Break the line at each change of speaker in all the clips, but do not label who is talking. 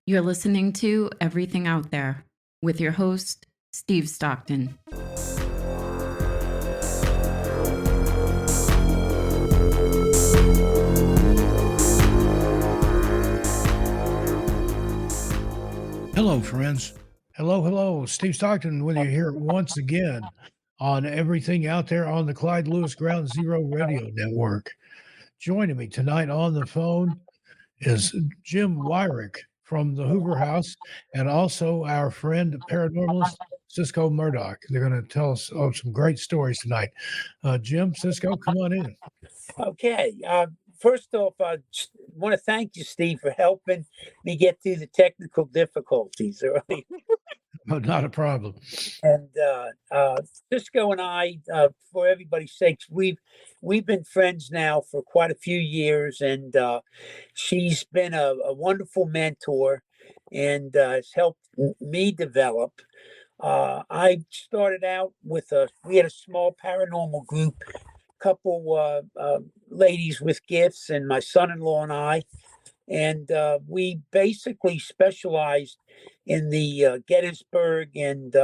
You're listening to Everything Out There with your host, Steve Stockton.
Hello, friends. Hello. Steve Stockton with you here once again on Everything Out There on the Clyde Lewis Ground Zero Radio Network. Joining me tonight on the phone is Jim Wyrick from the Hoover House and also our friend, paranormalist Sysco Murdoch. They're going to tell us some great stories tonight. Jim, Sysco, come on in.
Okay. First off, I want to thank you, Steve, for helping me get through the technical difficulties early.
Oh, not a problem.
And Cisco and I, for everybody's sakes, we've been friends now for quite a few years, and she's been a wonderful mentor and has helped me develop. I started out with we had a small paranormal group, couple ladies with gifts, and my son-in-law and I, and we basically specialized in the Gettysburg and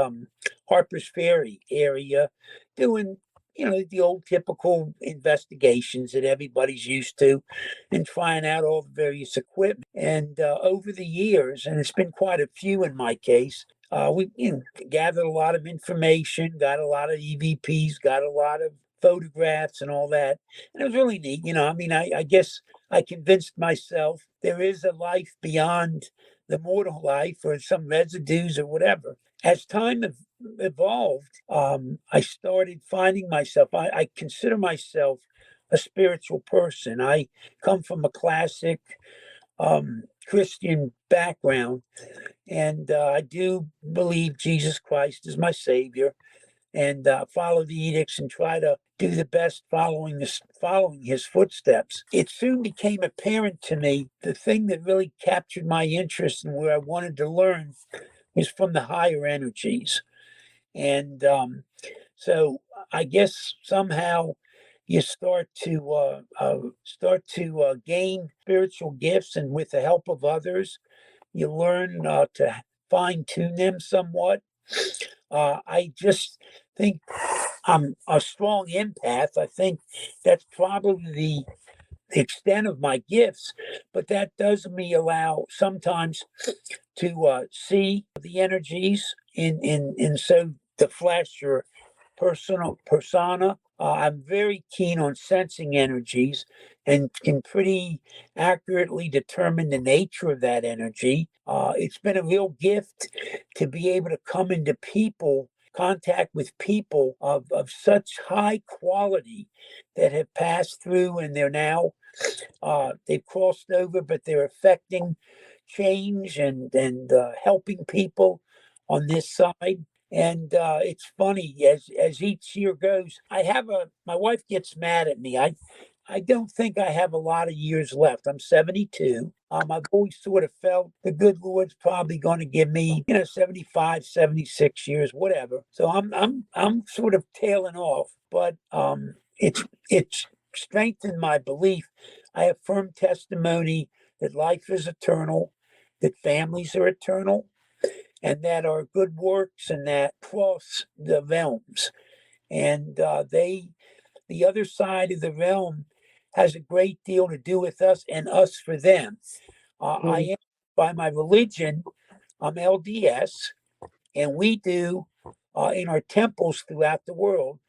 Harper's Ferry area, doing the old typical investigations that everybody's used to, and trying out all the various equipment. And over the years, and it's been quite a few in my case, we gathered a lot of information, got a lot of EVPs, got a lot of photographs and all that. And it was really neat. I guess I convinced myself there is a life beyond the mortal life, or some residues or whatever. As time evolved, I started finding myself, I consider myself a spiritual person. I come from a classic Christian background, and I do believe Jesus Christ is my Savior, and follow the edicts and try to do the best following his footsteps. It soon became apparent to me the thing that really captured my interest and where I wanted to learn was from the higher energies. And so I guess somehow you start to gain spiritual gifts, and with the help of others, you learn to fine tune them somewhat. I just think I'm a strong empath. I think that's probably the extent of my gifts, but that does me allow sometimes to see the energies in so the flesh or personal persona. I'm very keen on sensing energies and can pretty accurately determine the nature of that energy. It's been a real gift to be able to come into contact with people of such high quality that have passed through, and they're now they've crossed over, but they're affecting change and helping people on this side. And it's funny, as each year goes, my wife gets mad at me. I don't think I have a lot of years left. I'm 72. I've always sort of felt the good Lord's probably going to give me, 75, 76 years, whatever. So I'm sort of tailing off, but it's strengthened my belief. I have firm testimony that life is eternal, that families are eternal, and that our good works and that cross the realms. And the other side of the realm has a great deal to do with us and us for them. I am, by my religion, I'm LDS, and we do in our temples throughout the world,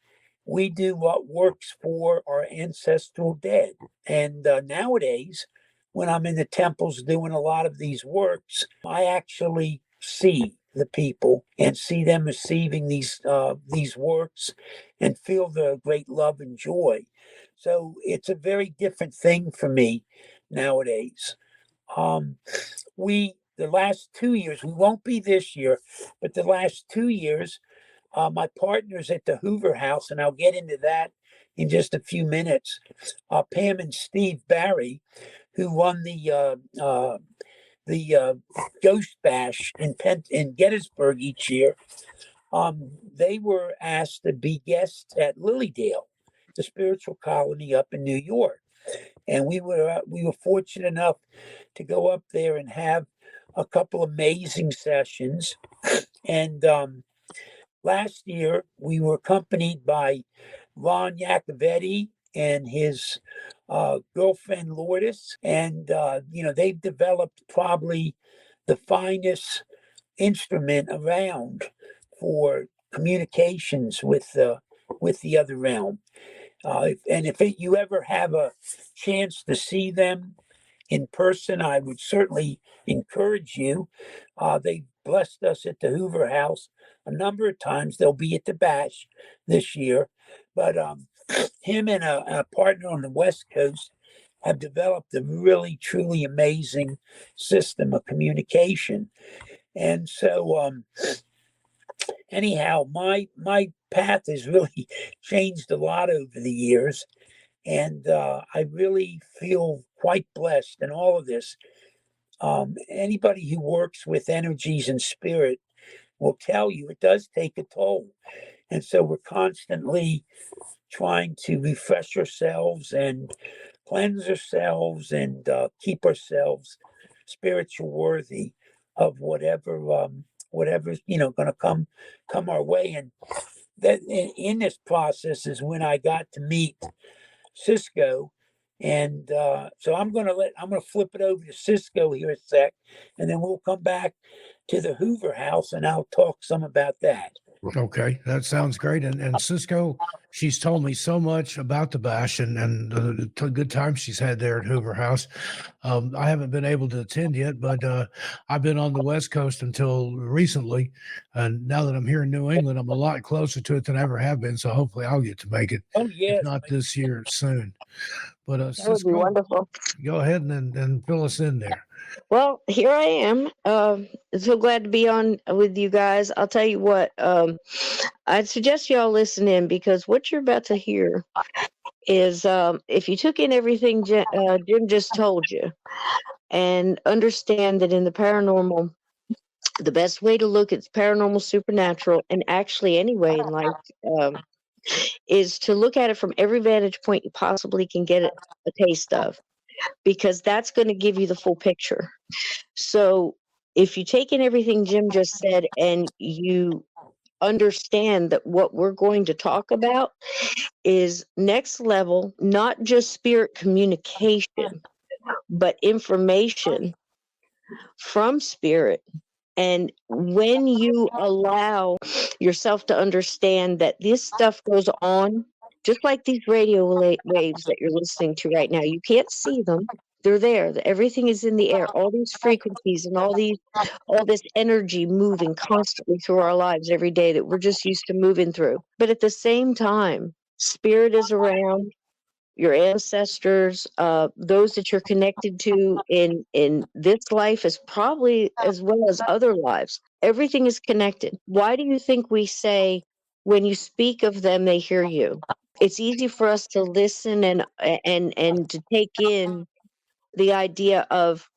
we do what works for our ancestral dead. And nowadays, when I'm in the temples doing a lot of these works, I actually see the people and see them receiving these works and feel the great love and joy. So it's a very different thing for me nowadays. The last 2 years, we won't be this year, but the last 2 years, my partners at the Hoover House, and I'll get into that in just a few minutes, Pam and Steve Barry, who run the Ghost Bash in Gettysburg each year, they were asked to be guests at Lilydale, the spiritual colony up in New York. And we were fortunate enough to go up there and have a couple amazing sessions. And last year, we were accompanied by Ron Yacovetti and his girlfriend Lourdes. And, they've developed probably the finest instrument around for communications with the other realm. If you ever have a chance to see them in person, I would certainly encourage you. They blessed us at the Hoover House a number of times. They'll be at the Bash this year, but him and a partner on the West Coast have developed a really truly amazing system of communication. And so, anyhow, my path has really changed a lot over the years, and I really feel quite blessed in all of this. Anybody who works with energies and spirit will tell you it does take a toll, and so we're constantly trying to refresh ourselves and cleanse ourselves and keep ourselves spiritual worthy of whatever's going to come our way. And that in this process is when I got to meet Sysco. And so I'm gonna flip it over to Sysco here a sec, and then we'll come back to the Hoover House and I'll talk some about that.
Okay, that sounds great. And Cisco, she's told me so much about the Bash and the good time she's had there at Hoover House. I haven't been able to attend yet, but I've been on the West Coast until recently. And now that I'm here in New England, I'm a lot closer to it than I ever have been. So hopefully I'll get to make it.
Oh yes,
if not this year, soon. But
That would be
Cisco,
wonderful.
go ahead and fill us in there.
Well, here I am. So glad to be on with you guys. I'll tell you what, I'd suggest y'all listen in, because what you're about to hear is, if you took in everything Jim just told you and understand that in the paranormal, the best way to look at paranormal, supernatural, and actually any way in life, is to look at it from every vantage point you possibly can get a taste of, because that's going to give you the full picture. So if you take in everything Jim just said and you understand that what we're going to talk about is next level, not just spirit communication, but information from spirit. And when you allow yourself to understand that this stuff goes on, just like these radio waves that you're listening to right now, you can't see them. They're there. Everything is in the air. All these frequencies and all this energy moving constantly through our lives every day that we're just used to moving through. But at the same time, spirit is around. Your ancestors, those that you're connected to in this life, is probably as well as other lives. Everything is connected. Why do you think we say when you speak of them, they hear you? It's easy for us to listen and to take in the idea of,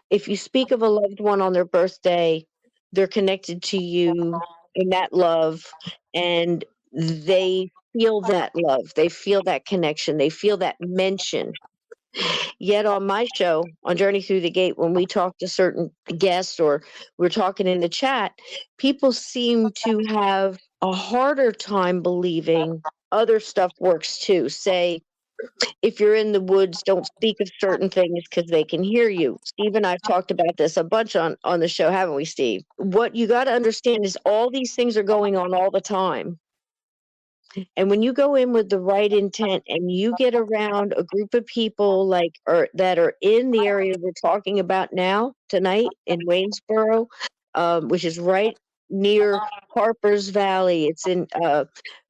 if you speak of a loved one on their birthday, they're connected to you in that love, and they feel that love, they feel that connection, they feel that mention. Yet on my show, on Journey Through the Gate, when we talk to certain guests or we're talking in the chat, people seem to have a harder time believing other stuff works too. Say, if you're in the woods, don't speak of certain things because they can hear you. Steve and I've talked about this a bunch on the show, haven't we, Steve? What you got to understand is all these things are going on all the time. And when you go in with the right intent and you get around a group of people that are in the area we're talking about now, tonight in Waynesboro, which is right near Harper's Valley. It's in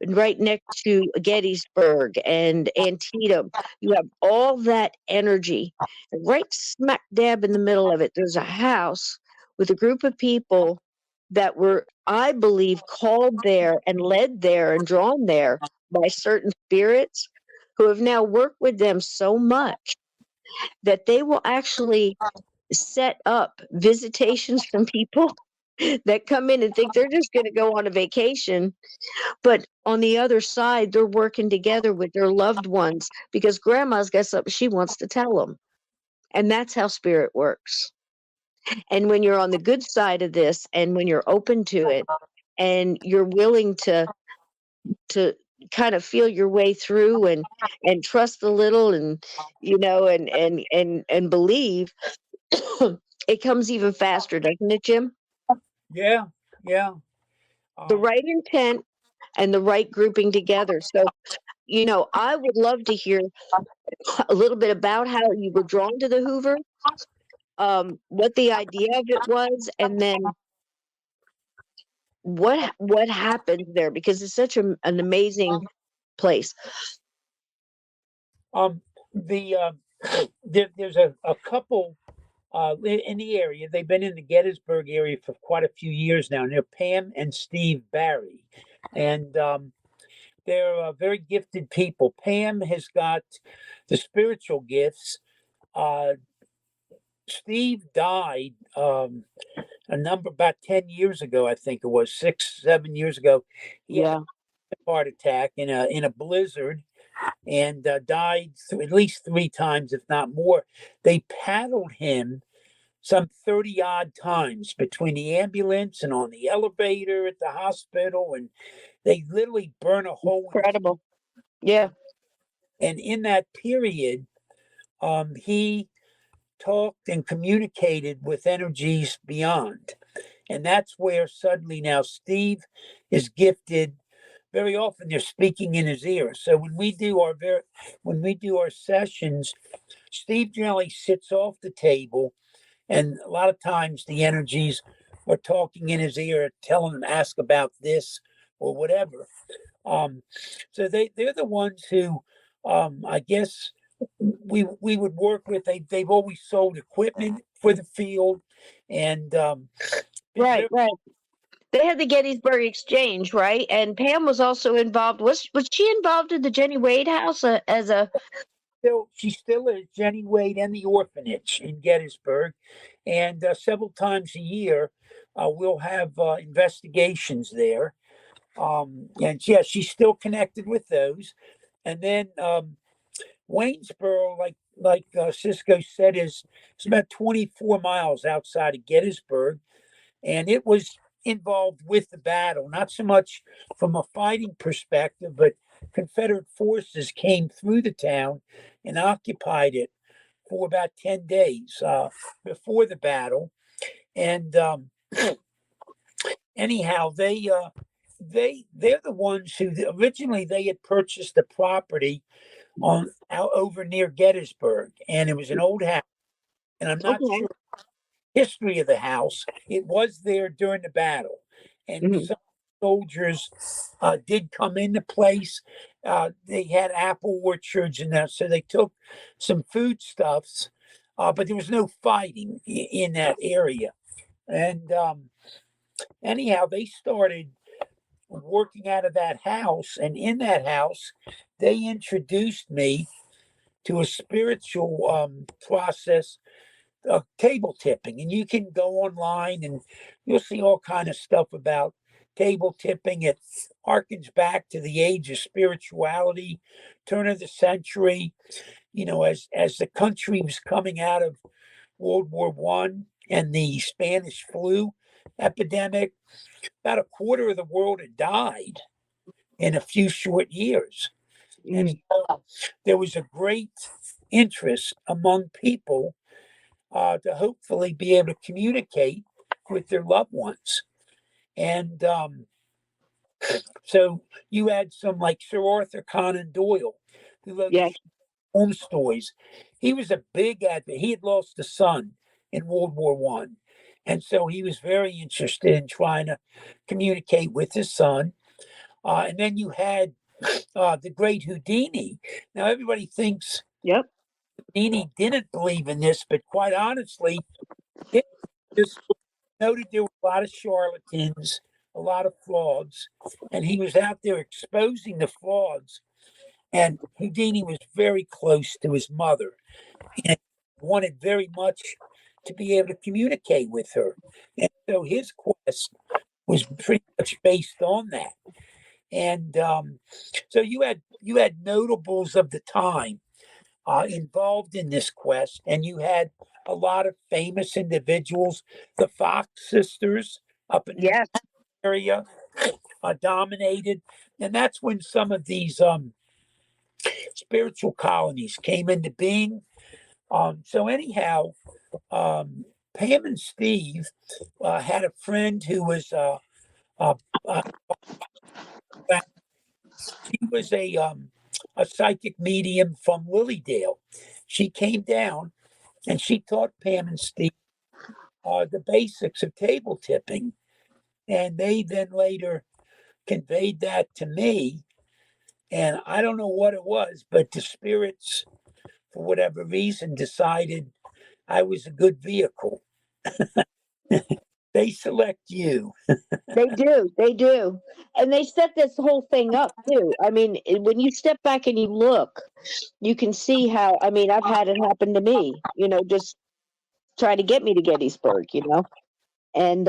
right next to Gettysburg and Antietam. You have all that energy. And right smack dab in the middle of it, there's a house with a group of people that were, I believe, called there and led there and drawn there by certain spirits who have now worked with them so much that they will actually set up visitations from people that come in and think they're just going to go on a vacation. But on the other side, they're working together with their loved ones because grandma's got something she wants to tell them. And that's how spirit works. And when you're on the good side of this, and when you're open to it, and you're willing to kind of feel your way through, and trust a little, and and believe, it comes even faster, doesn't it, Jim?
Yeah, yeah.
The
Um,
right intent and the right grouping together. So, I would love to hear a little bit about how you were drawn to the Hoover, what the idea of it was, and then what happened there, because it's such an amazing place.
um, the there's a couple in the area. They've been in the Gettysburg area for quite a few years now. And they're Pam and Steve Barry, and they're very gifted people. Pam has got the spiritual gifts. Uh, Steve died about 10 years ago. I think it was 6, 7 years ago. He had
Yeah,
a heart attack in a blizzard, and died at least 3 times, if not more. They paddled him some 30 odd times between the ambulance and on the elevator at the hospital. And they literally burn a hole in his.
incredible. Yeah,
And in that period, he talked and communicated with energies beyond. And that's where suddenly now Steve is gifted. Very often they're speaking in his ear. So when we do our sessions, Steve generally sits off the table, and a lot of times the energies are talking in his ear, telling him ask about this or whatever. Um, so they're the ones who, I guess, we would work with. They've always sold equipment for the field, and been
right,
very.
right. They had the Gettysburg Exchange, right? And Pam was also involved. Was she involved in the Jenny Wade House, as a?
She still is Jenny Wade and the orphanage in Gettysburg, and several times a year we'll have investigations there. And yeah, she's still connected with those. And then Waynesboro, like Cisco said, is it's about 24 miles outside of Gettysburg, and it was involved with the battle, not so much from a fighting perspective, but Confederate forces came through the town and occupied it for about 10 days before the battle. And anyhow, they're the ones who originally they had purchased the property on out over near Gettysburg, and it was an old house. And I'm not
Okay.
sure history of the house. It was there during the battle, and
Mhm.
some soldiers did come into place. They had apple orchards and that, so they took some foodstuffs, but there was no fighting in that area. And anyhow, they started working out of that house, and in that house, they introduced me to a spiritual process, table tipping. And you can go online and you'll see all kind of stuff about table tipping. It harkens back to the age of spirituality, turn of the century. As the country was coming out of World War I and the Spanish flu epidemic, about a quarter of the world had died in a few short years. And
Mm.
so there was a great interest among people to hopefully be able to communicate with their loved ones. And so you had some like Sir Arthur Conan Doyle, who wrote
Yeah.
the Holmes stories. He was a big advocate. He had lost a son in World War I. And so he was very interested in trying to communicate with his son. And then you had the great Houdini. Now, everybody thinks
Yep.
Houdini didn't believe in this, but quite honestly, he just noted there were a lot of charlatans, a lot of frauds, and he was out there exposing the frauds. And Houdini was very close to his mother and wanted very much to be able to communicate with her. And so his quest was pretty much based on that. And so you had notables of the time involved in this quest, and you had a lot of famous individuals. The Fox sisters up in
Yes.
the area dominated, and that's when some of these spiritual colonies came into being. So anyhow, Pam and Steve had a friend who was uh, uh, she was a psychic medium from Lilydale. She came down and she taught Pam and Steve the basics of table tipping, and they then later conveyed that to me. And I don't know what it was, but the spirits, for whatever reason, decided I was a good vehicle. They select you.
They do. And they set this whole thing up too. I mean, when you step back and you look, you can see how, I mean, I've had it happen to me, just try to get me to Gettysburg, and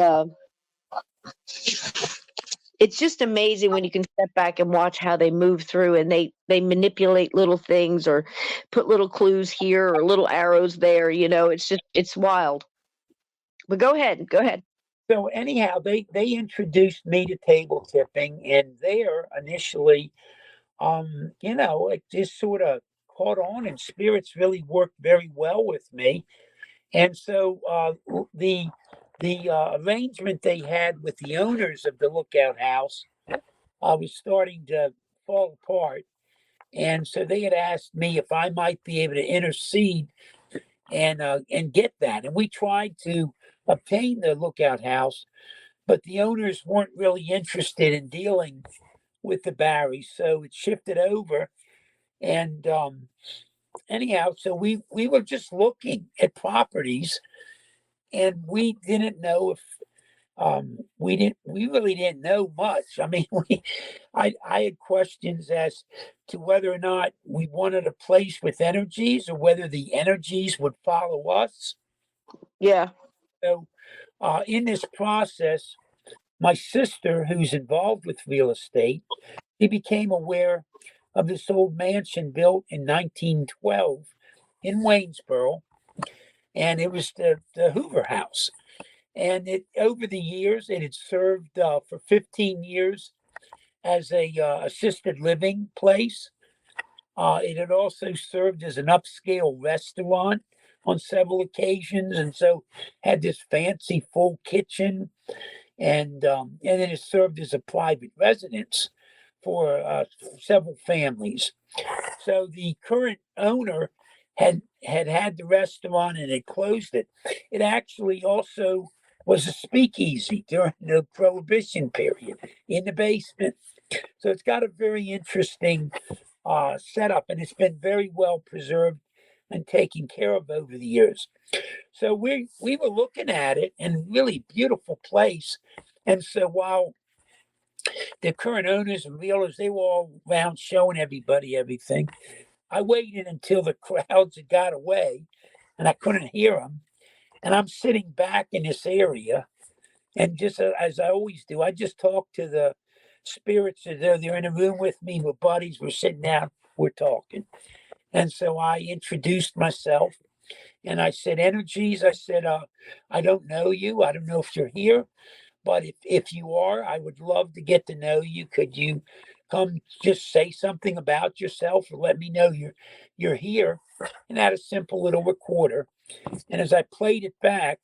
it's just amazing when you can step back and watch how they move through, and they manipulate little things or put little clues here or little arrows there. It's wild. But go ahead.
So anyhow, they introduced me to table tipping, and there initially, it just sort of caught on, and spirits really worked very well with me. And so the arrangement they had with the owners of the Lookout House was starting to fall apart. And so they had asked me if I might be able to intercede and get that. And we tried to obtain the Lookout House, but the owners weren't really interested in dealing with the Barrys, so it shifted over. And anyhow, so we were just looking at properties, and we didn't know if we really didn't know much. I mean, I had questions as to whether or not we wanted a place with energies or whether the energies would follow us.
Yeah.
So in this process, my sister, who's involved with real estate, she became aware of this old mansion built in 1912 in Waynesboro, and it was the Hoover House. And it over the years, it had served for 15 years as a assisted living place. It had also served as an upscale restaurant on several occasions, and so had this fancy full kitchen, and then it served as a private residence for several families. So the current owner had the restaurant and had closed it. It actually also was a speakeasy during the Prohibition period in the basement. So it's got a very interesting setup, and it's been very well preserved and taken care of over the years. So we were looking at it, and really beautiful place. And so while the current owners and realtors, they were all around showing everybody everything, I waited until the crowds had got away and I couldn't hear them. And I'm sitting back in this area. And just as I always do, I just talk to the spirits. They're in a room with me. We're buddies. We're sitting down. We're talking. And so I introduced myself and I said, energies. I said, I don't know you. I don't know if you're here. But if you are, I would love to get to know you. Could you come just say something about yourself or let me know you're here? And had a simple little recorder. And as I played it back,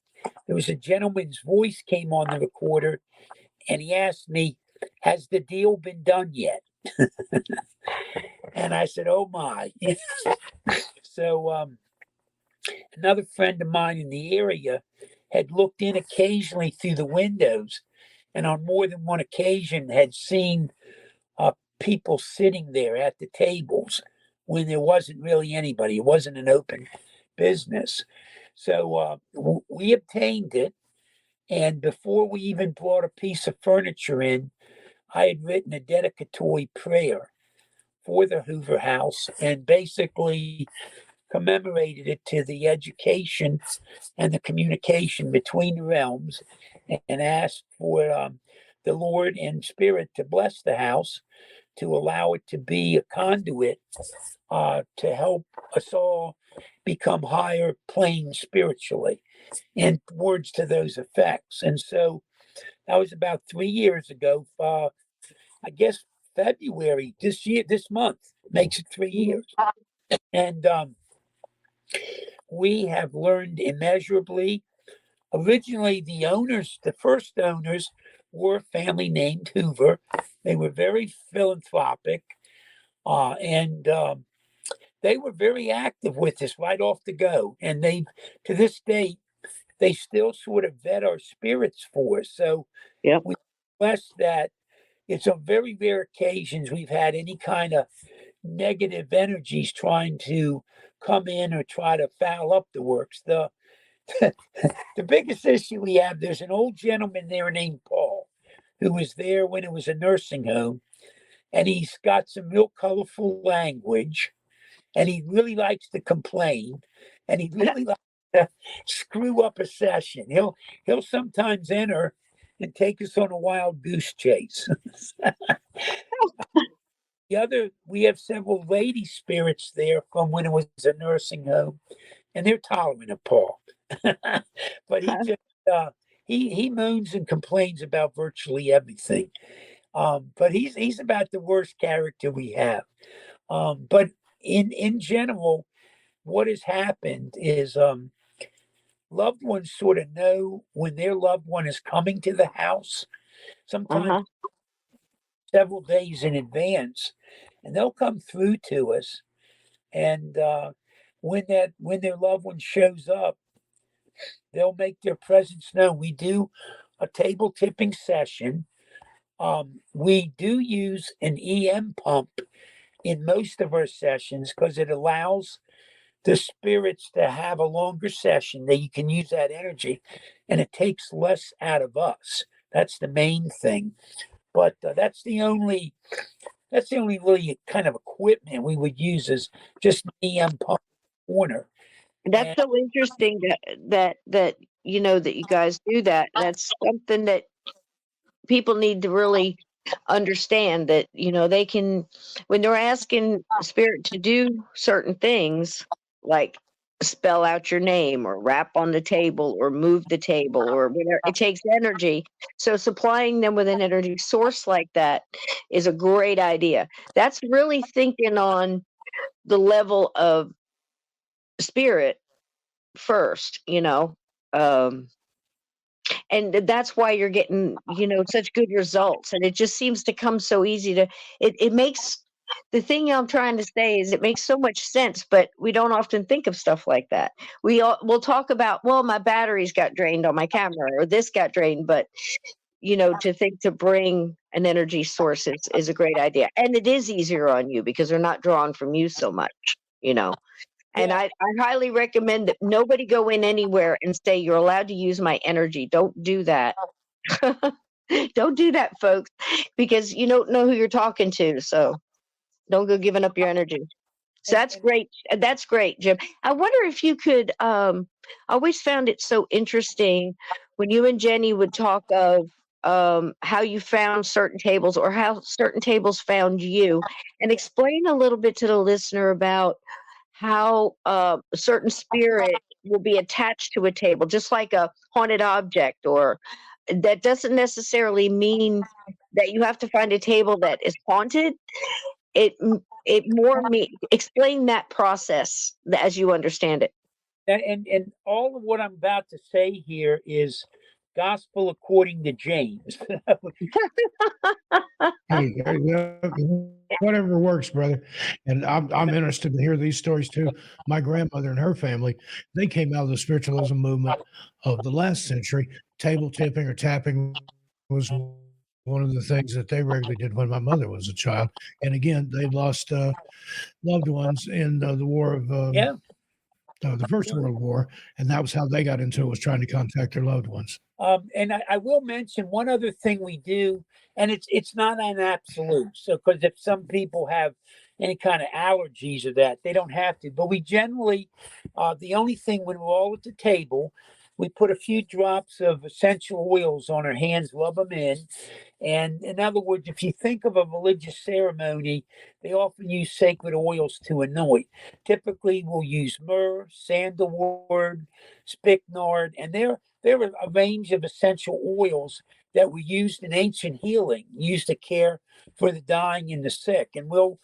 there was a gentleman's voice came on the recorder, and he asked me, "Has the deal been done yet?" And I said, "Oh my!" So another friend of mine in the area had looked in occasionally through the windows, and on more than one occasion had seen people sitting there at the tables when there wasn't really anybody. It wasn't an open business. So we obtained it. And before we even brought a piece of furniture in, I had written a dedicatory prayer for the Hoover House and basically commemorated it to the education and the communication between the realms and asked for the Lord and Spirit to bless the house to allow it to be a conduit to help us all become higher plane spiritually, and words to those effects. And so that was about 3 years ago. I guess February this month makes it 3 years. And we have learned immeasurably. Originally, the first owners, were a family named Hoover. They were very philanthropic, and they were very active with us right off the go. And to this day, they still sort of vet our spirits for us. So
Yep.
we bless that. It's on very rare occasions we've had any kind of negative energies trying to come in or try to foul up the works. The biggest issue we have, there's an old gentleman there named Paul, who was there when it was a nursing home, and he's got some real colorful language, and he really likes to complain, and he really likes to screw up a session. He'll sometimes enter and take us on a wild goose chase. We have several lady spirits there from when it was a nursing home, and they're tolerant of Paul. But he just he moans and complains about virtually everything. But he's about the worst character we have. But in general, what has happened is loved ones sort of know when their loved one is coming to the house, sometimes several days in advance, and they'll come through to us. And when their loved one shows up, they'll make their presence known. We do a table tipping session. We do use an EM pump in most of our sessions because it allows the spirits to have a longer session, that you can use that energy, and it takes less out of us. That's the main thing. But that's the only really kind of equipment we would use, is just an EM pump corner.
That's so interesting that that you guys do that. That's something that people need to really understand, that they can, when they're asking spirit to do certain things, like spell out your name or rap on the table or move the table or whatever, it takes energy. So supplying them with an energy source like that is a great idea. That's really thinking on the level of spirit first, and that's why you're getting such good results, and it just seems to come so easy to it makes, the thing I'm trying to say is, it makes so much sense, but we don't often think of stuff like that. We'll talk about, well, my batteries got drained on my camera, or this got drained, but to think to bring an energy source is a great idea, and it is easier on you because they're not drawn from you so much. And
Yeah.
I highly recommend that nobody go in anywhere and say, you're allowed to use my energy. Don't do that. Don't do that, folks, because you don't know who you're talking to. So don't go giving up your energy. So that's great. That's great, Jim. I wonder if you could, I always found it so interesting when you and Jenny would talk of how you found certain tables, or how certain tables found you, and explain a little bit to the listener about how a certain spirit will be attached to a table, just like a haunted object. Or that doesn't necessarily mean that you have to find a table that is haunted. It more explain that process as you understand it.
And all of what I'm about to say here is gospel according to James.
Hey, whatever works, brother. And I'm interested to hear these stories too. My grandmother and her family, they came out of the spiritualism movement of the last century. Table tipping or tapping was one of the things that they regularly did when my mother was a child. And again, they lost loved ones in the war of
Yeah.
the First World War, and that was how they got into it, was trying to contact their loved ones.
And I will mention one other thing we do, and it's not an absolute. So, because if some people have any kind of allergies or that, they don't have to. But we generally, the only thing when we're all at the table, we put a few drops of essential oils on our hands, rub them in. And in other words, if you think of a religious ceremony, they often use sacred oils to anoint. Typically, we'll use myrrh, sandalwood, spikenard, and there are a range of essential oils that were used in ancient healing, used to care for the dying and the sick. And we'll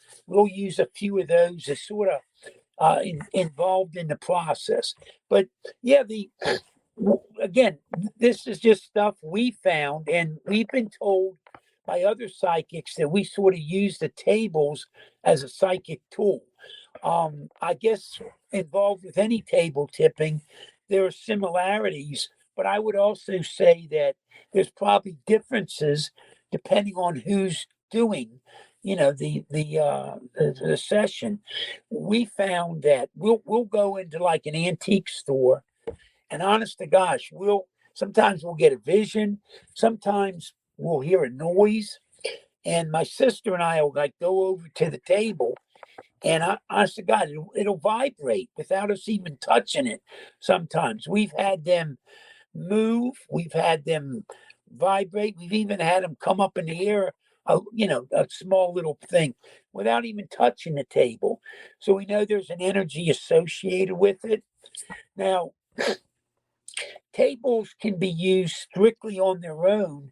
use a few of those as sort of involved in the process. But yeah, again, this is just stuff we found, and we've been told by other psychics that we sort of use the tables as a psychic tool. I guess involved with any table tipping, there are similarities, but I would also say that there's probably differences depending on who's doing, the session. We found that we'll go into like an antique store, and honest to gosh, sometimes we'll get a vision, sometimes we'll hear a noise, and my sister and I will like go over to the table, and honest to God, it'll vibrate without us even touching it. Sometimes we've had them move, we've had them vibrate, we've even had them come up in the air, a small little thing without even touching the table. So we know there's an energy associated with it. Now, tables can be used strictly on their own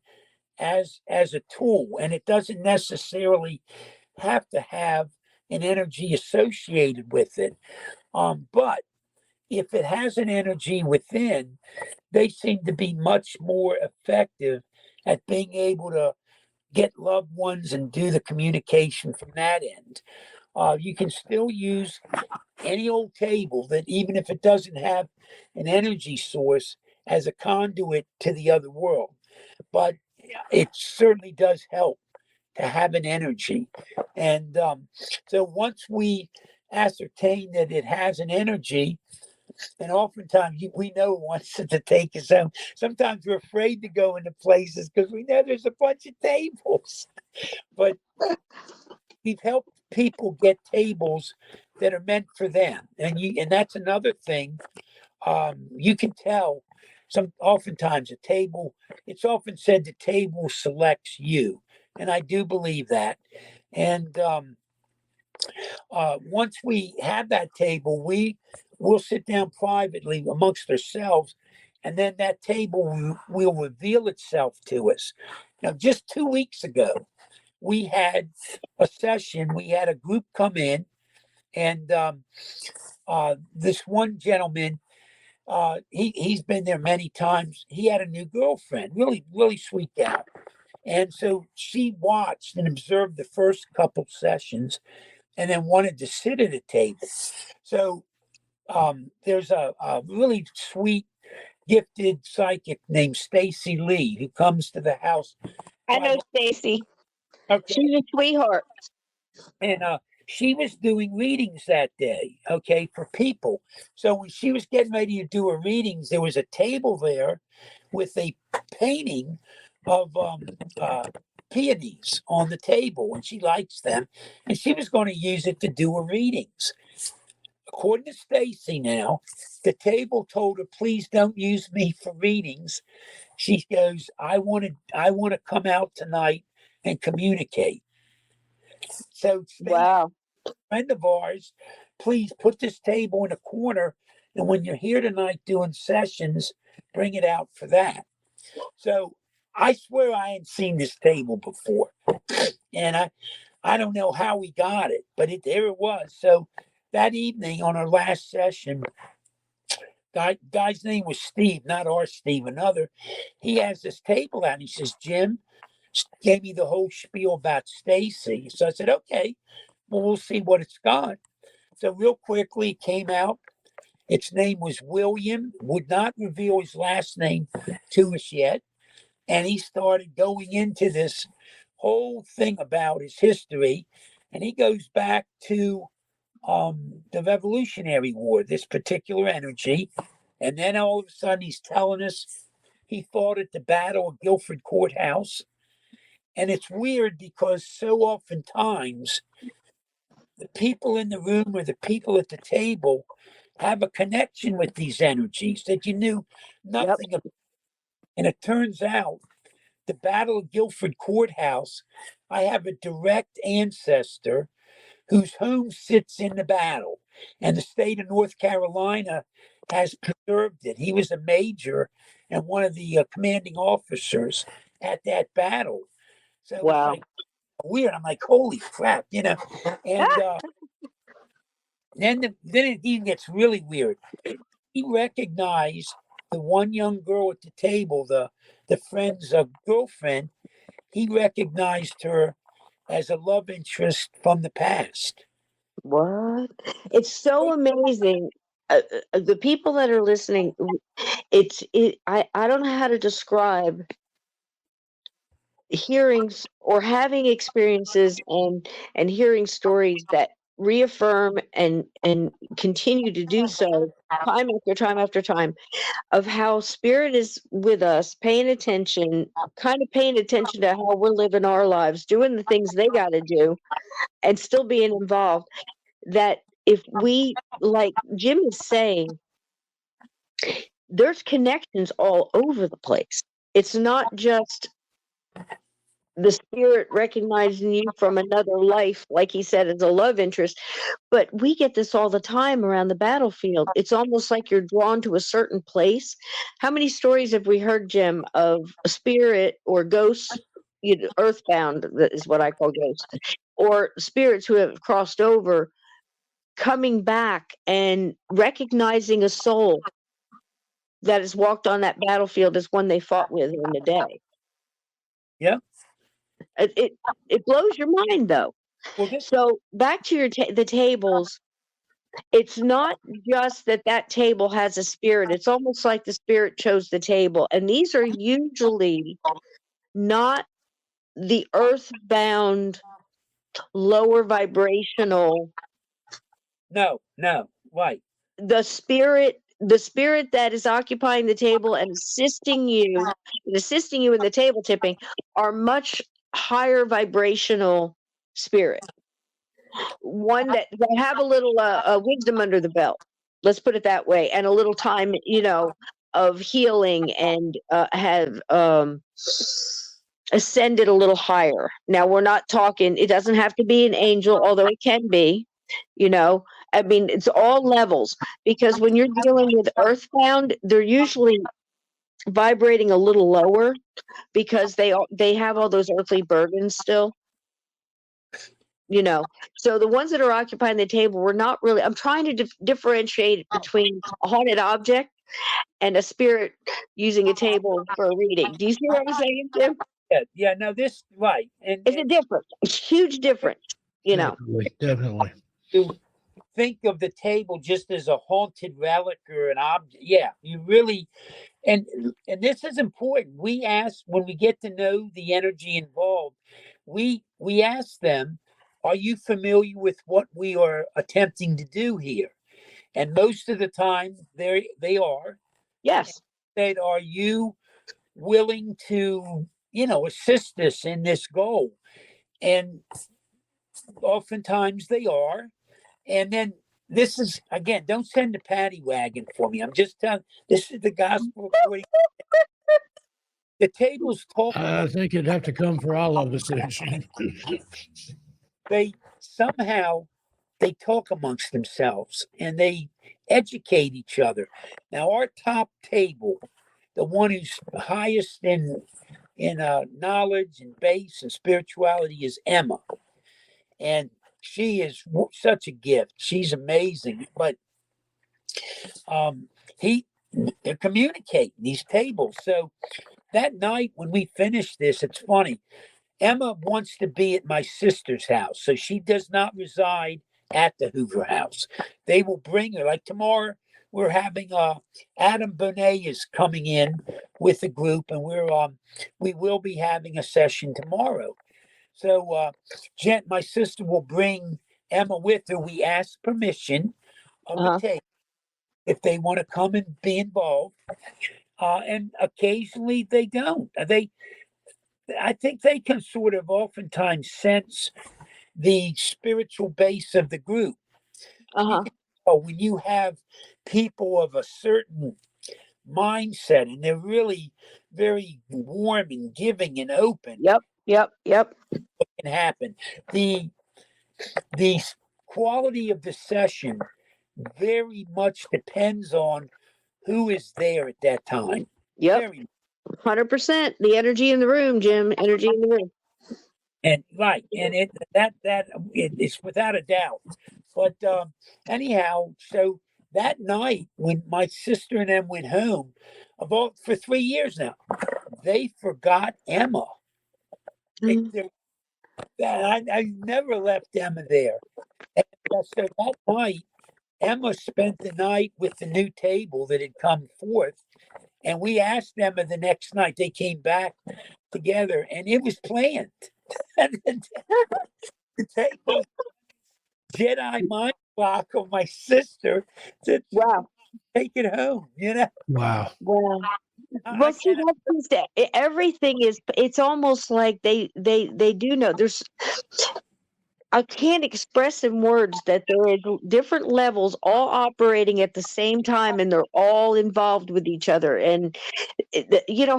as a tool, and it doesn't necessarily have to have an energy associated with it. But if it has an energy within, they seem to be much more effective at being able to get loved ones and do the communication from that end. You can still use any old table that, even if it doesn't have an energy source, as a conduit to the other world. But it certainly does help to have an energy. And so once we ascertain that it has an energy, and oftentimes we know it wants to take us home. Sometimes we're afraid to go into places because we know there's a bunch of tables. But we've helped people get tables that are meant for them, and that's another thing. You can tell oftentimes a table. It's often said the table selects you, and I do believe that. And once we have that table, we'll sit down privately amongst ourselves, and then that table will reveal itself to us. Now, just 2 weeks ago, we had a session. We had a group come in, and this one gentleman, he's been there many times. He had a new girlfriend, really, really sweet gal. And so she watched and observed the first couple sessions and then wanted to sit at a table. So there's a really sweet, gifted psychic named Stacy Lee who comes to the house.
I know Stacy.
Okay.
She's a sweetheart.
And she was doing readings that day, okay, for people. So when she was getting ready to do her readings, there was a table there with a painting of peonies on the table, and she likes them, and she was going to use it to do her readings. According to Stacy, now the table told her, "Please don't use me for readings." She goes, "I want to come out tonight and communicate." So Stacy,
Wow.
friend of ours, please put this table in a corner, and when you're here tonight doing sessions, bring it out for that. So I swear I hadn't seen this table before, and I don't know how we got it, but there it was. So that evening on our last session, guy's name was Steve, not our Steve, another. He has this table out, and he says, "Jim," gave me the whole spiel about Stacy. So I said, "Okay, well, we'll see what it's got." So real quickly it came out. Its name was William, would not reveal his last name to us yet. And he started going into this whole thing about his history. And he goes back to the Revolutionary War, this particular energy. And then all of a sudden he's telling us he fought at the Battle of Guilford Courthouse. And it's weird because so oftentimes the people in the room or the people at the table have a connection with these energies that you nothing. And it turns out the Battle of Guilford Courthouse, I have a direct ancestor whose home sits in the battle, and the state of North Carolina has preserved it. He was a major and one of the commanding officers at that battle. So it's like weird. I'm like, holy crap, you know. And then it even gets really weird. He recognized the one young girl at the table, the friend's girlfriend. He recognized her as a love interest from the past.
What? It's so amazing. The people that are listening, I don't know how to describe hearings or having experiences and hearing stories that reaffirm and continue to do so time after time after time of how spirit is with us, paying attention, kind of paying attention to how we're living our lives, doing the things they got to do, and still being involved. That if we, like Jim is saying, there's connections all over the place. It's not just the spirit recognizing you from another life, like he said, as a love interest, but we get this all the time around the battlefield. It's almost like you're drawn to a certain place. How many stories have we heard, Jim, of a spirit or ghosts, earthbound, that is what I call ghosts, or spirits who have crossed over, coming back and recognizing a soul that has walked on that battlefield as one they fought with in the day?
Yeah.
It blows your mind, though.
Well,
So back to the tables. It's not just that table has a spirit. It's almost like the spirit chose the table. And these are usually not the earthbound, lower vibrational.
No, right.
The spirit that is occupying the table and assisting you in the table tipping are much higher vibrational spirit. One that have a little wisdom under the belt, let's put it that way, and a little time, of healing, and have ascended a little higher. Now, we're not talking, it doesn't have to be an angel, although it can be, I mean, it's all levels, because when you're dealing with earthbound, they're usually vibrating a little lower because they have all those earthly burdens still. So the ones that are occupying the table, we're not really, I'm trying to differentiate between a haunted object and a spirit using a table for a reading. Do you see what I'm saying, Jim?
Yeah, no, this, right. And
it's a difference, a huge difference,
Definitely.
To think of the table just as a haunted relic or an object. Yeah, you really, and this is important. We ask, when we get to know the energy involved, we ask them, are you familiar with what we are attempting to do here? And most of the time they are.
Yes.
Said, are you willing to, assist us in this goal? And oftentimes they are. And then this is, again, don't send a paddy wagon for me. I'm just telling, this is the gospel according. The tables talk.
I think it'd have to come for all of us.
They somehow they talk amongst themselves and they educate each other. Now, our top table, the one who's highest in knowledge and base and spirituality, is Emma, and she is such a gift. She's amazing, but they're communicating these tables. So that night when we finished this, it's funny. Emma wants to be at my sister's house, so she does not reside at the Hoover House. They will bring her. Like tomorrow, we're having Adam Bonet is coming in with the group, and we will be having a session tomorrow. So, my sister will bring Emma with her. We ask permission of the table if they want to come and be involved, and occasionally they don't. I think they can sort of oftentimes sense the spiritual base of the group. When you have people of a certain mindset, and they're really very warm and giving and open.
Yep.
Can happen. The the quality of the session very much depends on who is there at that time.
Yep.
Very
100%. The energy in the room, Jim. Energy in the room.
and right, and it's without a doubt. But anyhow, so that night when my sister and them went home, about for 3 years now, they forgot Emma. I never left Emma there. And so that night, Emma spent the night with the new table that had come forth. And we asked Emma the next night. They came back together, and it was planned. The table, Jedi mind block of my sister to
Wow.
take it home.
Wow.
Well, see, everything is. It's almost like they do know. I can't express in words that there are different levels all operating at the same time, and they're all involved with each other. And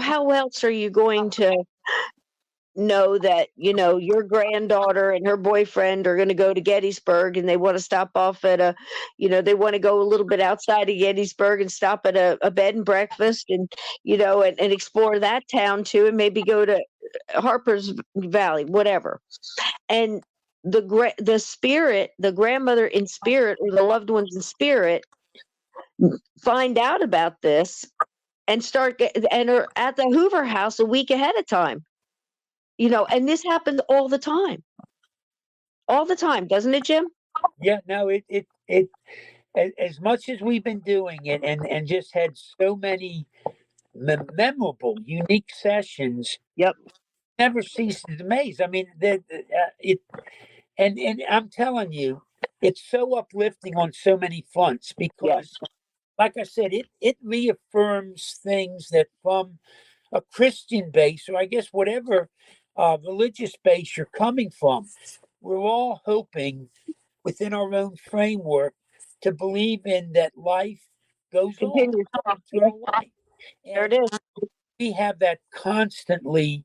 how else are you going to know that your granddaughter and her boyfriend are going to go to Gettysburg, and they want to stop off at they want to go a little bit outside of Gettysburg and stop at a bed and breakfast, and and explore that town too, and maybe go to Harper's Valley, whatever. And the spirit, the grandmother in spirit, or the loved ones in spirit, find out about this and and are at the Hoover House a week ahead of time. And this happens all the time, doesn't it, Jim?
Yeah, no, it as much as we've been doing it and just had so many memorable, unique sessions.
Yep.
Never ceases to amaze. I mean, and I'm telling you, it's so uplifting on so many fronts because, like I said, it reaffirms things that from a Christian base, or I guess whatever religious base you're coming from, we're all hoping within our own framework to believe in that life goes
Continue.
on through our life.
There it
And
is.
we have that constantly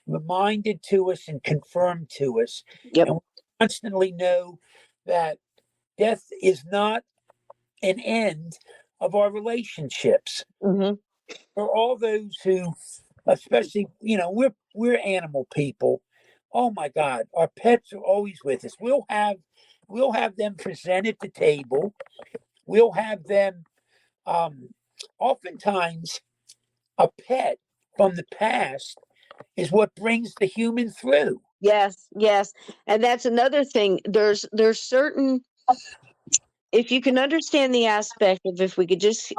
reminded to us and confirmed to us.
Yep.
And we constantly know that death is not an end of our relationships.
Mm-hmm.
For all those who, especially, we're animal people. Oh my God, our pets are always with us. We'll have them present at the table. We'll have them. Oftentimes, a pet from the past is what brings the human through.
Yes, and that's another thing. There's certain. If you can understand the aspect of, if we could just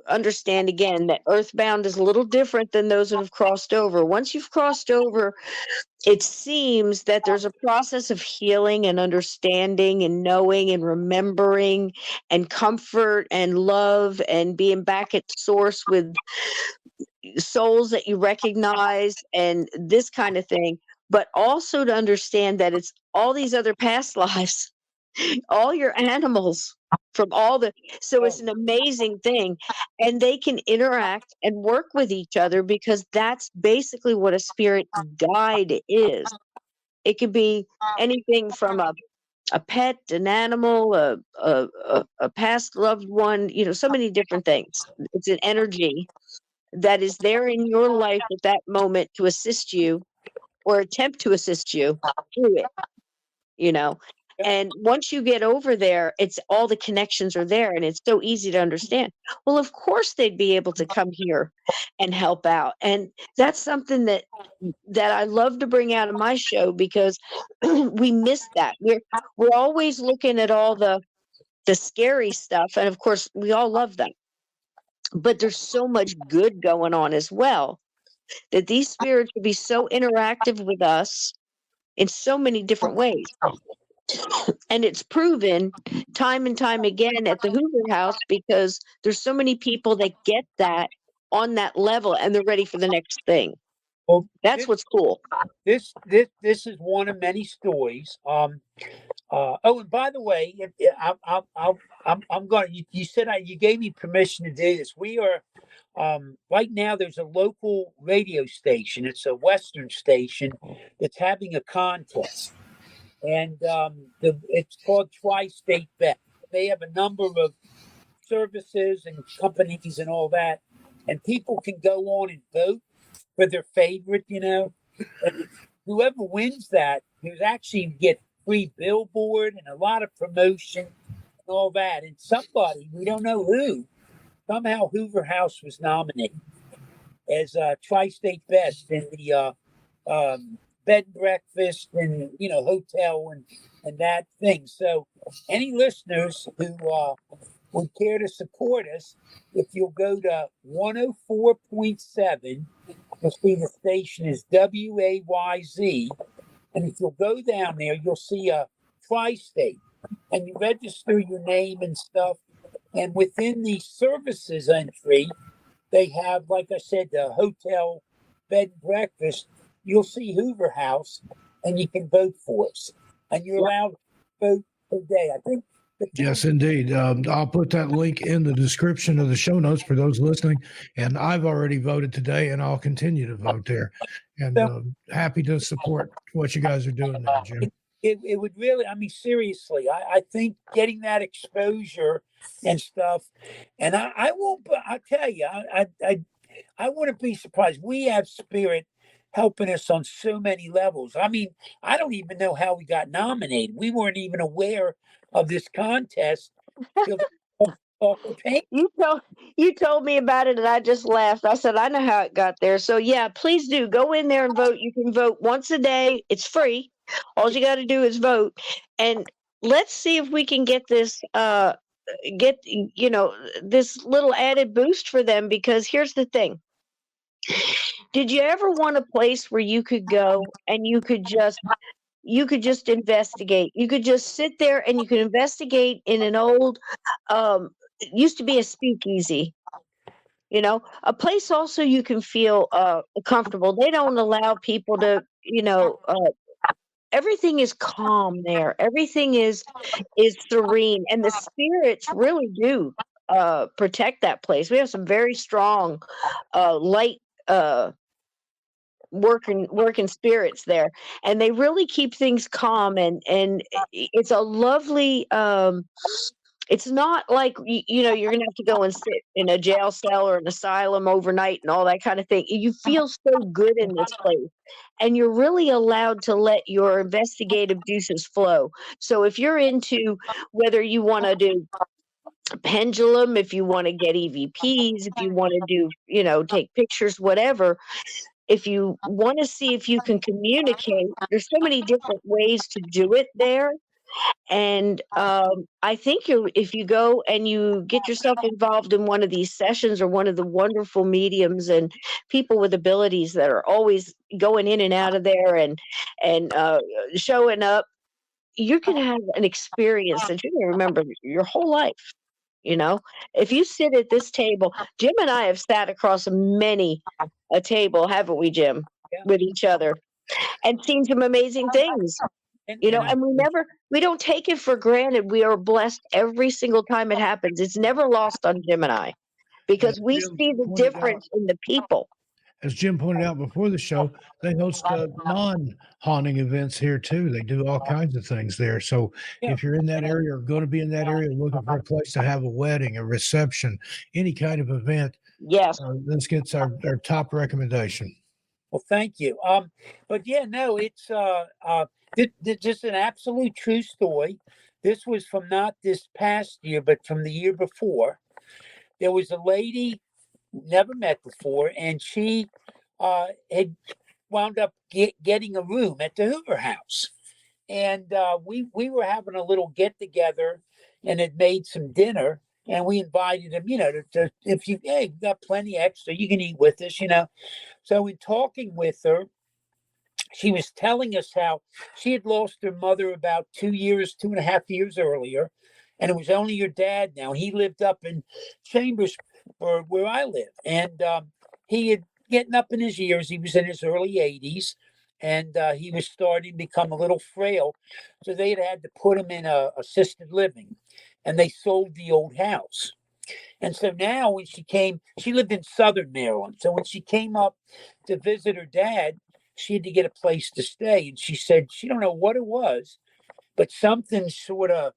understand again that earthbound is a little different than those that have crossed over. Once you've crossed over, it seems that there's a process of healing and understanding and knowing and remembering and comfort and love and being back at source with souls that you recognize and this kind of thing. But also to understand that it's all these other past lives, all your animals from so it's an amazing thing, and they can interact and work with each other, because that's basically what a spirit guide is. It could be anything from a pet, an animal, a past loved one, so many different things. It's an energy that is there in your life at that moment to assist you or attempt to assist you through it. And once you get over there, it's all the connections are there, and it's so easy to understand. Well, of course they'd be able to come here and help out. And that's something that I love to bring out of my show, because we miss that. We're always looking at all the scary stuff, and of course we all love that. But there's so much good going on as well, that these spirits will be so interactive with us in so many different ways. And it's proven time and time again at the Hoover House, because there's so many people that get that on that level, and they're ready for the next thing.
Well,
That's what's cool.
this is one of many stories. Oh, and by the way, I'm going. You said you gave me permission to do this. We are right now. There's a local radio station. It's a Western station that's having a contest, and it's called Tri-State Bet. They have a number of services and companies and all that, and people can go on and vote for their favorite. And whoever wins that, there's actually get free billboard and a lot of promotion and all that. And somebody, we don't know who, somehow Hoover House was nominated as tri-state best in the bed and breakfast and hotel and that thing. So any listeners who would care to support us, if you'll go to 104.7, you'll see the station is WAYZ. And if you'll go down there, you'll see a tri-state. And you register your name and stuff. And within the services entry, they have, like I said, the hotel, bed and breakfast. You'll see Hoover House, and you can vote for us. And you're allowed to vote per day. I think.
Yes, indeed. I'll put that link in the description of the show notes for those listening. And I've already voted today, and I'll continue to vote there. And happy to support what you guys are doing there, Jim.
It would really, I mean, seriously, I think getting that exposure and stuff, and I won't, I'll tell you, I wouldn't be surprised. We have spirit helping us on so many levels. I mean, I don't even know how we got nominated. We weren't even aware of this contest till
You told me about it, and I just laughed. I said, I know how it got there. So yeah, please do go in there and vote. You can vote once a day. It's free. All you got to do is vote, and let's see if we can get this this little added boost for them. Because here's the thing: did you ever want a place where you could go and you could just investigate? You could just sit there and you could investigate in an old it used to be a speakeasy. A place also you can feel comfortable. They don't allow people to, everything is calm there. Everything is serene, and the spirits really do protect that place. We have some very strong light working spirits there, and they really keep things calm, and it's a lovely it's not like you're gonna have to go and sit in a jail cell or an asylum overnight and all that kind of thing. You feel so good in this place, and you're really allowed to let your investigative juices flow. So if you're into whether you want to do pendulum, if you want to get EVPs, if you want to do take pictures, whatever, if you want to see if you can communicate, there's so many different ways to do it there. And I think if you go and you get yourself involved in one of these sessions or one of the wonderful mediums and people with abilities that are always going in and out of there and showing up, you're going to have an experience that you're going to remember your whole life. If you sit at this table, Jim and I have sat across many a table, haven't we, Jim, with each other, and seen some amazing things. And we don't take it for granted. We are blessed every single time it happens. It's never lost on Jim and I, because we see the difference in the people.
As Jim pointed out before the show, they host non-haunting events here too. They do all kinds of things there. So if you're in that area or going to be in that area looking for a place to have a wedding, a reception, any kind of event,
yes,
this gets our top recommendation.
Well, thank you. But yeah, no, it's just an absolute true story. This was from not this past year, but from the year before. There was a lady never met before, and she had wound up getting a room at the Hoover House. And we were having a little get together and had made some dinner, and we invited him, to if you got plenty extra, you can eat with us, So in talking with her, she was telling us how she had lost her mother about 2.5 years earlier, and it was only her dad now. He lived up in Chambers, where I live, and he had getting up in his years. He was in his early 80s, and he was starting to become a little frail. So they had to put him in a assisted living, and they sold the old house. And so now when she lived in Southern Maryland. So when she came up to visit her dad, she had to get a place to stay. And she said she don't know what it was, but something sort of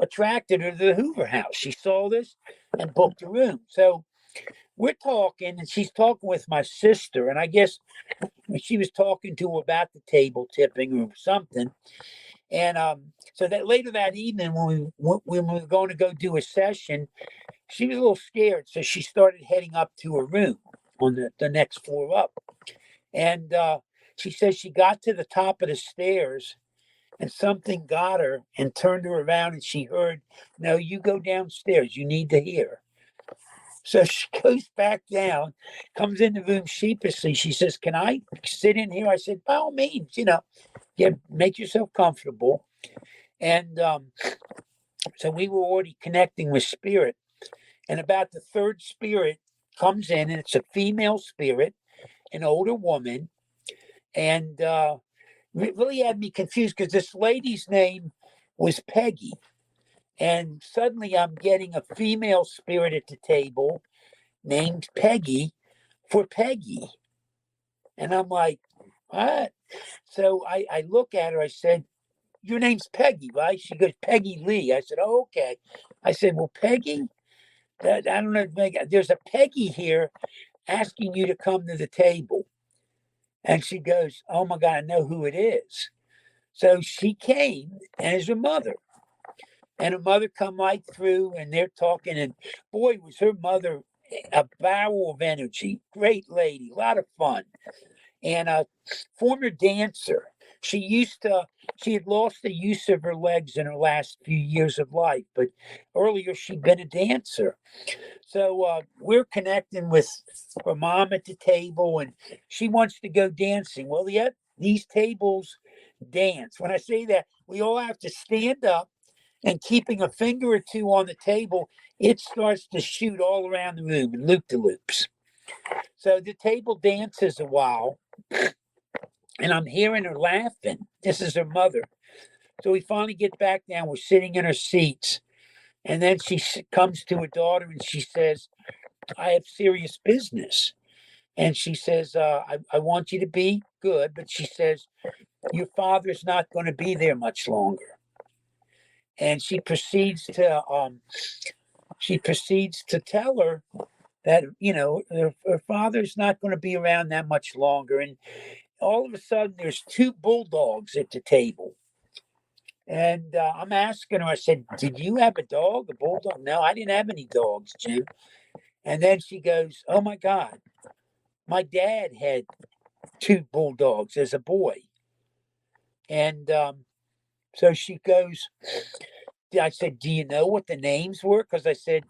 attracted her to the Hoover House. She saw this and booked a room. So we're talking, and she's talking with my sister. And I guess she was talking to her about the table tipping or something. And so that later that evening, when we were going to go do a session, she was a little scared. So she started heading up to her room on the next floor up. And she says she got to the top of the stairs and something got her and turned her around, and she heard, "No, you go downstairs. You need to hear." So she goes back down, comes in the room sheepishly. She says, "Can I sit in here?" I said, "By all means, make yourself comfortable." And so we were already connecting with spirit. And about the third spirit comes in, and it's a female spirit, an older woman. And it really had me confused because this lady's name was Peggy. And suddenly I'm getting a female spirit at the table named Peggy for Peggy. And I'm like, what? So I look at her. I said, "Your name's Peggy, right?" She goes, "Peggy Lee." I said, "Oh, okay." I said, "Well, Peggy, I don't know. There's a Peggy here asking you to come to the table." And she goes, "Oh my God, I know who it is." So she came, and it's her mother. And her mother come right through, and they're talking. And boy, was her mother a barrel of energy. Great lady, a lot of fun. And a former dancer. She had lost the use of her legs in her last few years of life, but earlier she'd been a dancer. So we're connecting with her mom at the table, and she wants to go dancing. Well, yet these tables dance. When I say that, we all have to stand up, and keeping a finger or two on the table, it starts to shoot all around the room in loop de loops. So the table dances a while, and I'm hearing her laughing. This is her mother. So we finally get back down. We're sitting in our seats. And then she comes to her daughter and she says, "I have serious business." And she says, I want you to be good. But she says, "Your father's not going to be there much longer." And she proceeds to tell her that, her father's not going to be around that much longer. And all of a sudden, there's two bulldogs at the table. And I'm asking her, I said, "Did you have a dog, a bulldog?" "No, I didn't have any dogs, Jim." And then she goes, "Oh my God, my dad had two bulldogs as a boy." And so she goes, I said, "Do you know what the names were?" Because I said,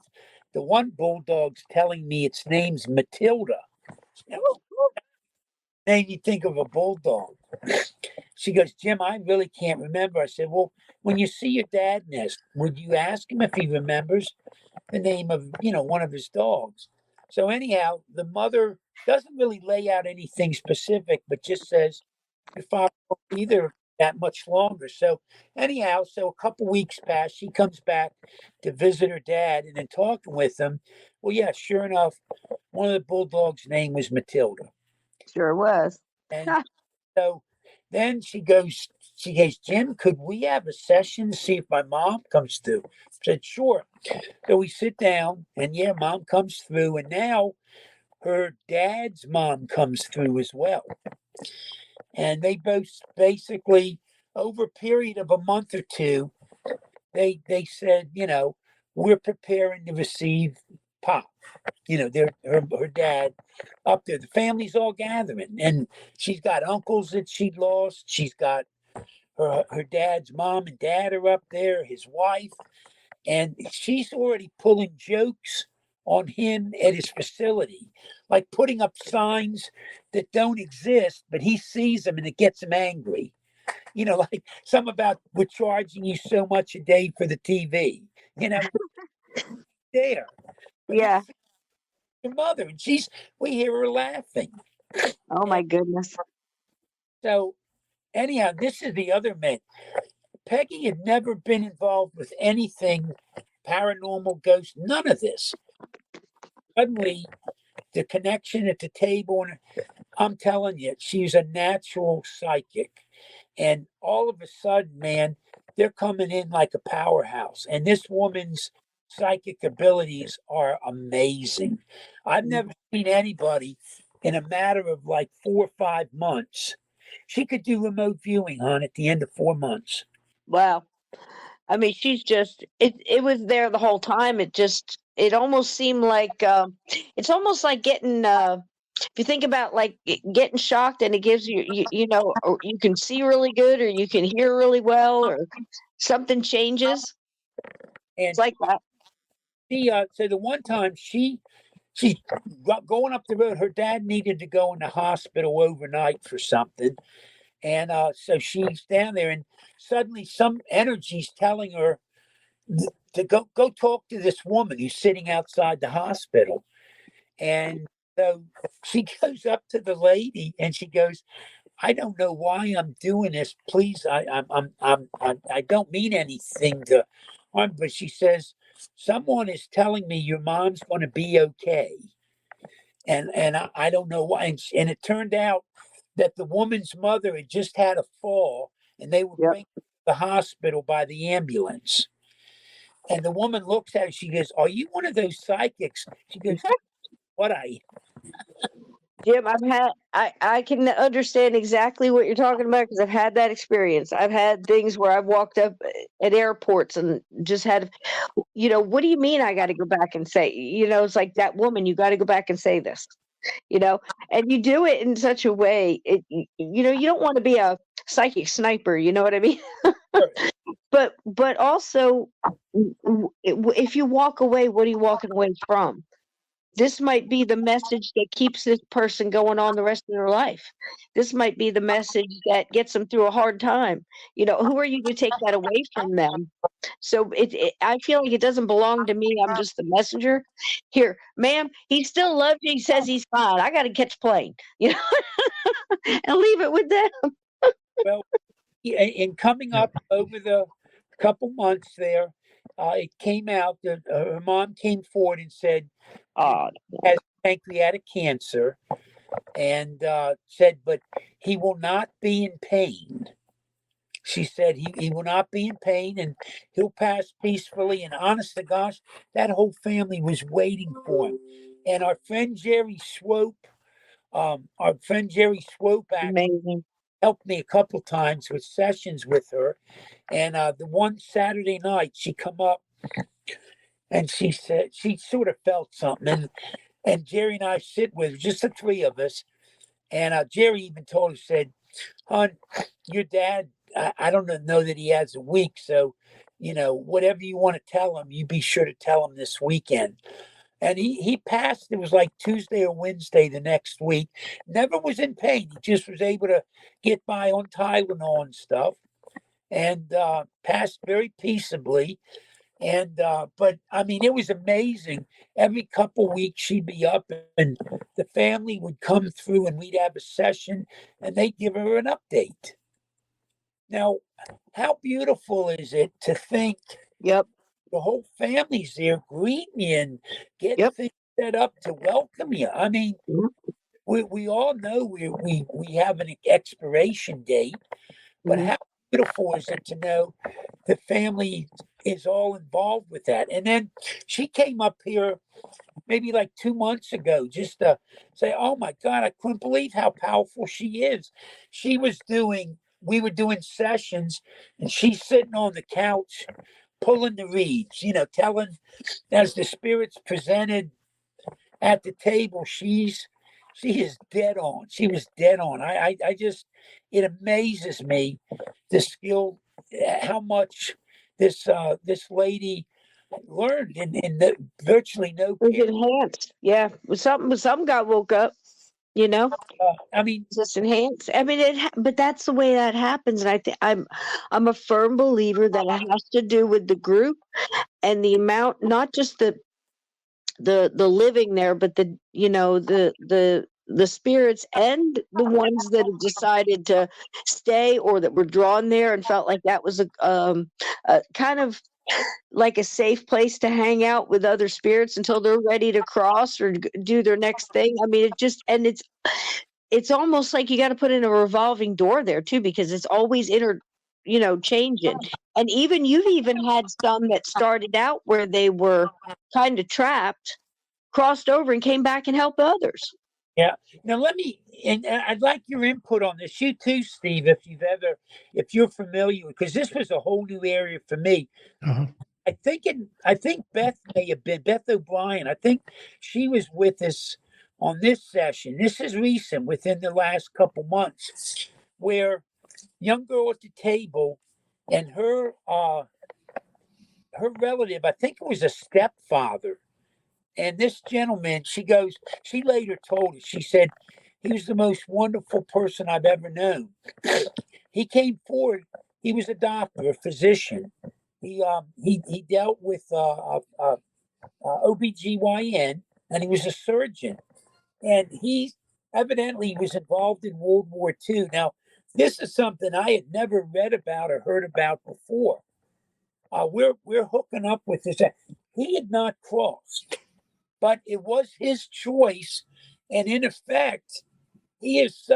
"The one bulldog's telling me its name's Matilda." Made you think of a bulldog. She goes, "Jim, I really can't remember." I said, "Well, when you see your dad next, would you ask him if he remembers the name of, one of his dogs?" So anyhow, the mother doesn't really lay out anything specific, but just says, "Your father won't be there that much longer." So anyhow, so a couple weeks pass. She comes back to visit her dad, and in talking with him, well, yeah, sure enough, one of the bulldogs' name was Matilda.
Sure was.
And so then she goes, "Jim, could we have a session to see if my mom comes through?" I said, "Sure." So we sit down, and yeah, mom comes through, and now her dad's mom comes through as well. And they both basically, over a period of a month or two, they said, "We're preparing to receive Pop." Her dad up there. The family's all gathering, and she's got uncles that she lost. She's got her dad's mom and dad are up there, his wife, and she's already pulling jokes on him at his facility, like putting up signs that don't exist, but he sees them and it gets him angry. Like some about we're charging you so much a day for the TV, there. But
Yeah.
your mother. And we hear her laughing.
Oh my goodness.
So anyhow, this is the other myth. Peggy had never been involved with anything paranormal, ghost, none of this. Suddenly, the connection at the table, and I'm telling you, she's a natural psychic. And all of a sudden, man, they're coming in like a powerhouse. And this woman's psychic abilities are amazing. I've never seen anybody in a matter of like 4 or 5 months. She could do remote viewing, hon, at the end of 4 months.
Wow. I mean, she's just it was there the whole time. It almost seemed like it's almost like getting if you think about like getting shocked and it gives you know, or you can see really good or you can hear really well or something changes.
And
It's like that.
so the one time she's going up the road, her dad needed to go in the hospital overnight for something. And so she's down there, and suddenly some energy's telling her to go talk to this woman who's sitting outside the hospital. And so she goes up to the lady and she goes, "I don't know why I'm doing this. Please, I don't mean anything to harm." But she says, "Someone is telling me your mom's going to be okay." And I don't know why. And it turned out that the woman's mother had just had a fall, and they were
Yep.
bringing her to the hospital by the ambulance. And the woman looks at her. She goes, "Are you one of those psychics?" She goes, "What
Jim, I can understand exactly what you're talking about because I've had that experience. I've had things where I've walked up at airports and just had, what do you mean I got to go back and say, it's like that woman, you got to go back and say this, and you do it in such a way, you don't want to be a psychic sniper, you know what I mean? But also, if you walk away, what are you walking away from? This might be the message that keeps this person going on the rest of their life. This might be the message that gets them through a hard time. Who are you to take that away from them? So I feel like it doesn't belong to me. I'm just the messenger. Here, ma'am, he still loves you. He says he's fine. I got to catch a plane, and leave it with them.
Well, in coming up over the couple months there, it came out that her mom came forward and said,
Oh,
has pancreatic cancer, and said, but he will not be in pain. She said he will not be in pain and he'll pass peacefully. And honest to gosh, that whole family was waiting for him. And our friend Jerry Swope, actually
amazing.
helped me a couple times with sessions with her. And the one Saturday night, she come up and she said she sort of felt something. And Jerry and I sit with her, just the three of us. And Jerry even told her, said, "Hon, your dad, I don't know that he has a week. So, whatever you want to tell him, you be sure to tell him this weekend." And he passed. It was like Tuesday or Wednesday the next week. Never was in pain. He just was able to get by on Tylenol and stuff, and passed very peaceably. And but I mean, it was amazing. Every couple weeks she'd be up, and the family would come through, and we'd have a session, and they'd give her an update. Now, how beautiful is it to think
Yep.
the whole family's there greeting you and getting
Yep.
things set up to welcome you? I mean, we all know we have an expiration date, but
Mhm.
how beautiful is it to know the family is all involved with that? And then she came up here maybe like 2 months ago just to say, "Oh my God, I couldn't believe how powerful she is." We were doing sessions, and she's sitting on the couch pulling the reeds, telling as the spirits presented at the table, she is dead on. She was dead on. I just, it amazes me the skill, how much this lady learned in virtually no
It was
period.
enhanced. Yeah. Some got woke up,
I mean,
just enhanced. I mean, but that's the way that happens. And I think I'm a firm believer that it has to do with the group and the amount, not just the living there, but the the spirits and the ones that have decided to stay or that were drawn there and felt like that was a kind of like a safe place to hang out with other spirits until they're ready to cross or do their next thing. I mean, it's almost like you got to put in a revolving door there too, because it's always changing. And you've even had some that started out where they were kind of trapped, crossed over and came back and helped others.
Yeah. Now and I'd like your input on this. You too, Steve, if you're familiar, because this was a whole new area for me.
Uh-huh.
I think Beth may have been Beth O'Brien. I think she was with us on this session. This is recent, within the last couple months, where young girl at the table and her relative, I think it was a stepfather, and this gentleman, she later told us, she said, he was the most wonderful person I've ever known. He came forward. He was a doctor, a physician. He dealt with OBGYN, and he was a surgeon. And he evidently was involved in World War II. Now, this is something I had never read about or heard about before. We're hooking up with this. He had not crossed, but it was his choice, and in effect, he is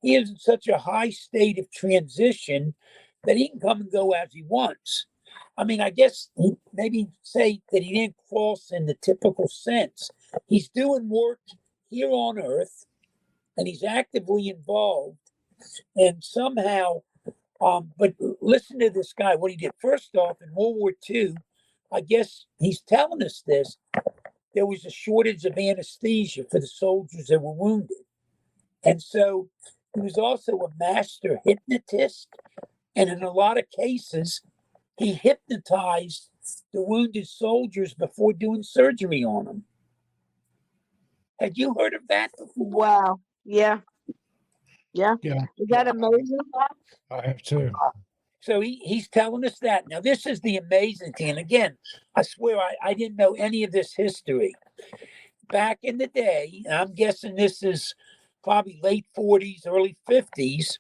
in such a high state of transition that he can come and go as he wants. I mean, I guess maybe say that he didn't cross in the typical sense. He's doing work here on Earth, and he's actively involved, and somehow. But listen to this guy. What he did first off in World War II, I guess he's telling us this. There was a shortage of anesthesia for the soldiers that were wounded. And so he was also a master hypnotist. And in a lot of cases, he hypnotized the wounded soldiers before doing surgery on them. Had you heard of that before?
Wow. Yeah. Yeah.
Yeah.
Is that amazing?
I have too.
So he's telling us that. Now, this is the amazing thing. And again, I swear I didn't know any of this history. Back in the day, and I'm guessing this is probably late 40s, early 50s,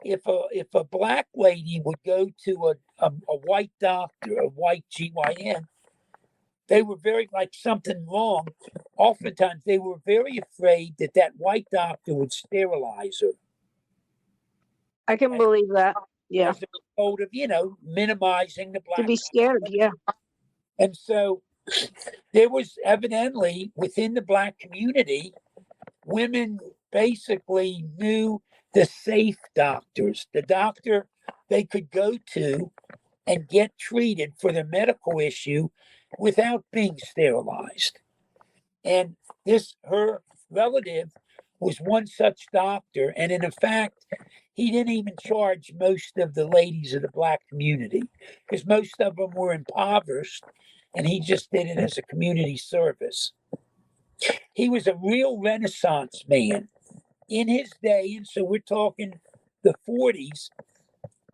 if a black lady would go to a white doctor, a white GYN, they were very, like something wrong. Oftentimes, they were very afraid that white doctor would sterilize her.
I can believe that. Yeah.
As a result of, minimizing the black.
To be scared, yeah.
And so there was evidently within the black community, women basically knew the safe doctors, the doctor they could go to and get treated for their medical issue without being sterilized. And her relative was one such doctor. And in fact, he didn't even charge most of the ladies of the black community because most of them were impoverished, and he just did it as a community service. He was a real Renaissance man in his day. And so we're talking the 40s.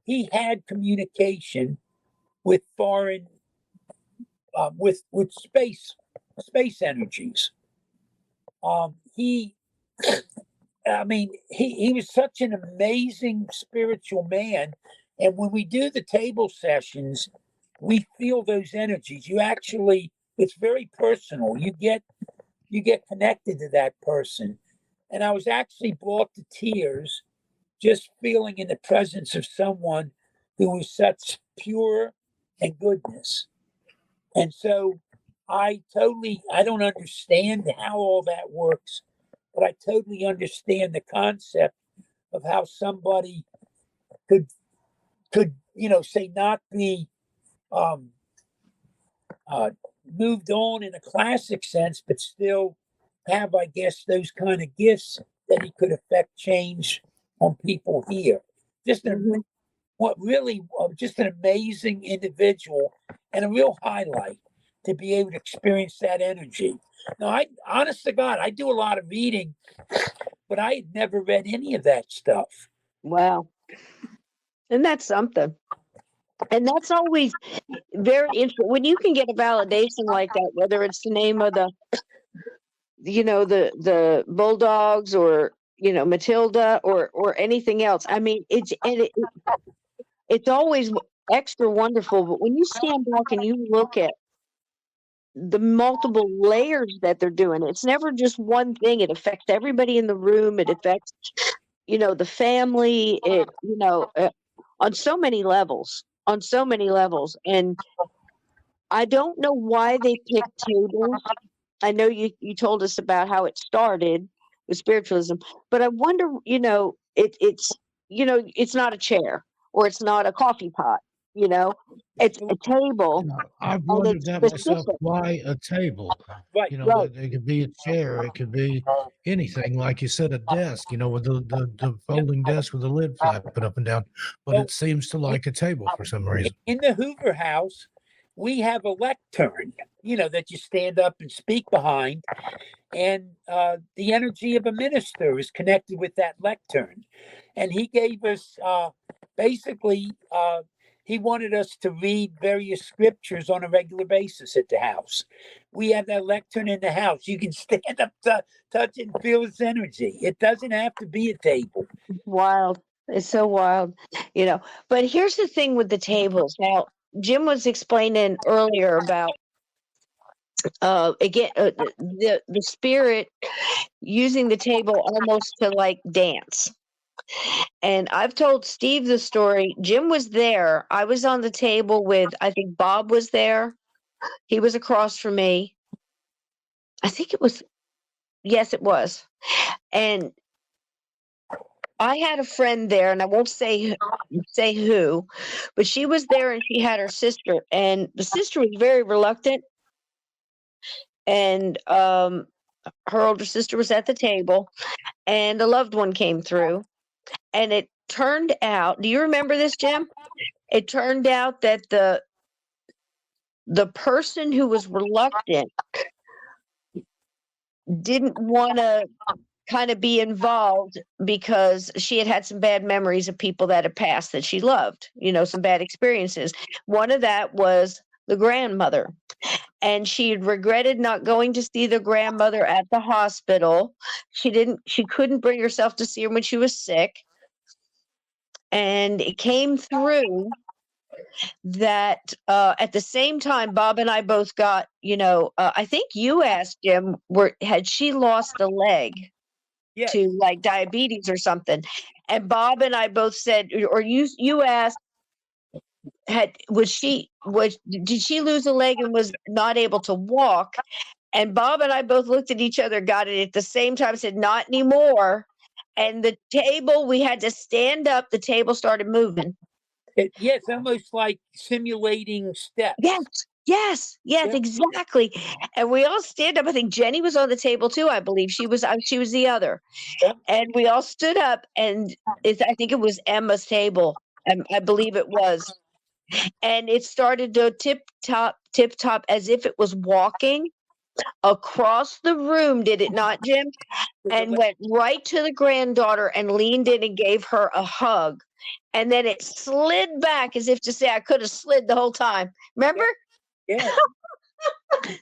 He had communication with foreign, with space energies. He was such an amazing spiritual man. And when we do the table sessions, we feel those energies. It's very personal. You get connected to that person. And I was actually brought to tears just feeling in the presence of someone who was such pure and goodness. And so I don't understand how all that works, but I totally understand the concept of how somebody could say not be moved on in a classic sense, but still have, I guess, those kind of gifts that he could affect change on people here. Just an amazing individual and a real highlight to be able to experience that energy. Now, honest to God, I do a lot of reading, but I had never read any of that stuff.
Wow. And that's something. And that's always very interesting when you can get a validation like that, whether it's the name of the Bulldogs, or Matilda, or anything else. I mean, it's always extra wonderful. But when you stand back and you look at the multiple layers that they're doing, it's never just one thing. It affects everybody in the room. It affects the family. On so many levels. On so many levels. And I don't know why they picked tables. I know you told us about how it started with spiritualism, but I wonder, it's not a chair, or it's not a coffee pot, it's a table,
I've
and
wondered
it's
that myself.
specific.
Why a table?
Right.
Right.
It could be a chair. It could be anything. Like you said, a desk. With the folding desk with the lid flapping up and down. But
Well,
it seems to like a table for some reason.
in the Hoover House, we have a lectern, that you stand up and speak behind. And the energy of a minister is connected with that lectern. And he gave us basically, he wanted us to read various scriptures on a regular basis at the house. We have that lectern in the house. You can stand up, touch it, and feel its energy. It doesn't have to be a table.
Wild. It's so wild, But here's the thing with the tables. Now, Jim was explaining earlier about again the spirit using the table almost to like dance. And I've told Steve the story. Jim was there. I was on the table with, I think Bob was there. He was across from me. I think it was, yes, it was. And I had a friend there, and I won't say who, but she was there, and she had her sister, and the sister was very reluctant. And her older sister was at the table, and a loved one came through. And it turned out, do you remember this, Jim? It turned out that the person who was reluctant didn't want to kind of be involved because she had some bad memories of people that had passed that she loved, some bad experiences. One of that was the grandmother. And she had regretted not going to see the grandmother at the hospital. She couldn't bring herself to see her when she was sick. And it came through that at the same time, Bob and I both got, I think you asked Jim, had she lost a leg
Yes.
to like diabetes or something? And Bob and I both said, or you asked, did she lose a leg and was not able to walk? And Bob and I both looked at each other, got it at the same time, said, not anymore. And the table, we had to stand up. The table started moving.
Yes, almost like simulating steps.
Yes,
Yeah.
exactly. And we all stand up. I think Jenny was on the table too. I believe she was the other.
Yeah.
And we all stood up, and I think it was Emma's table. I believe it was. And it started to tip top as if it was walking across the room, did it not, Jim? And went right to the granddaughter and leaned in and gave her a hug. And then it slid back as if to say, I could have slid the whole time. Remember?
Yeah.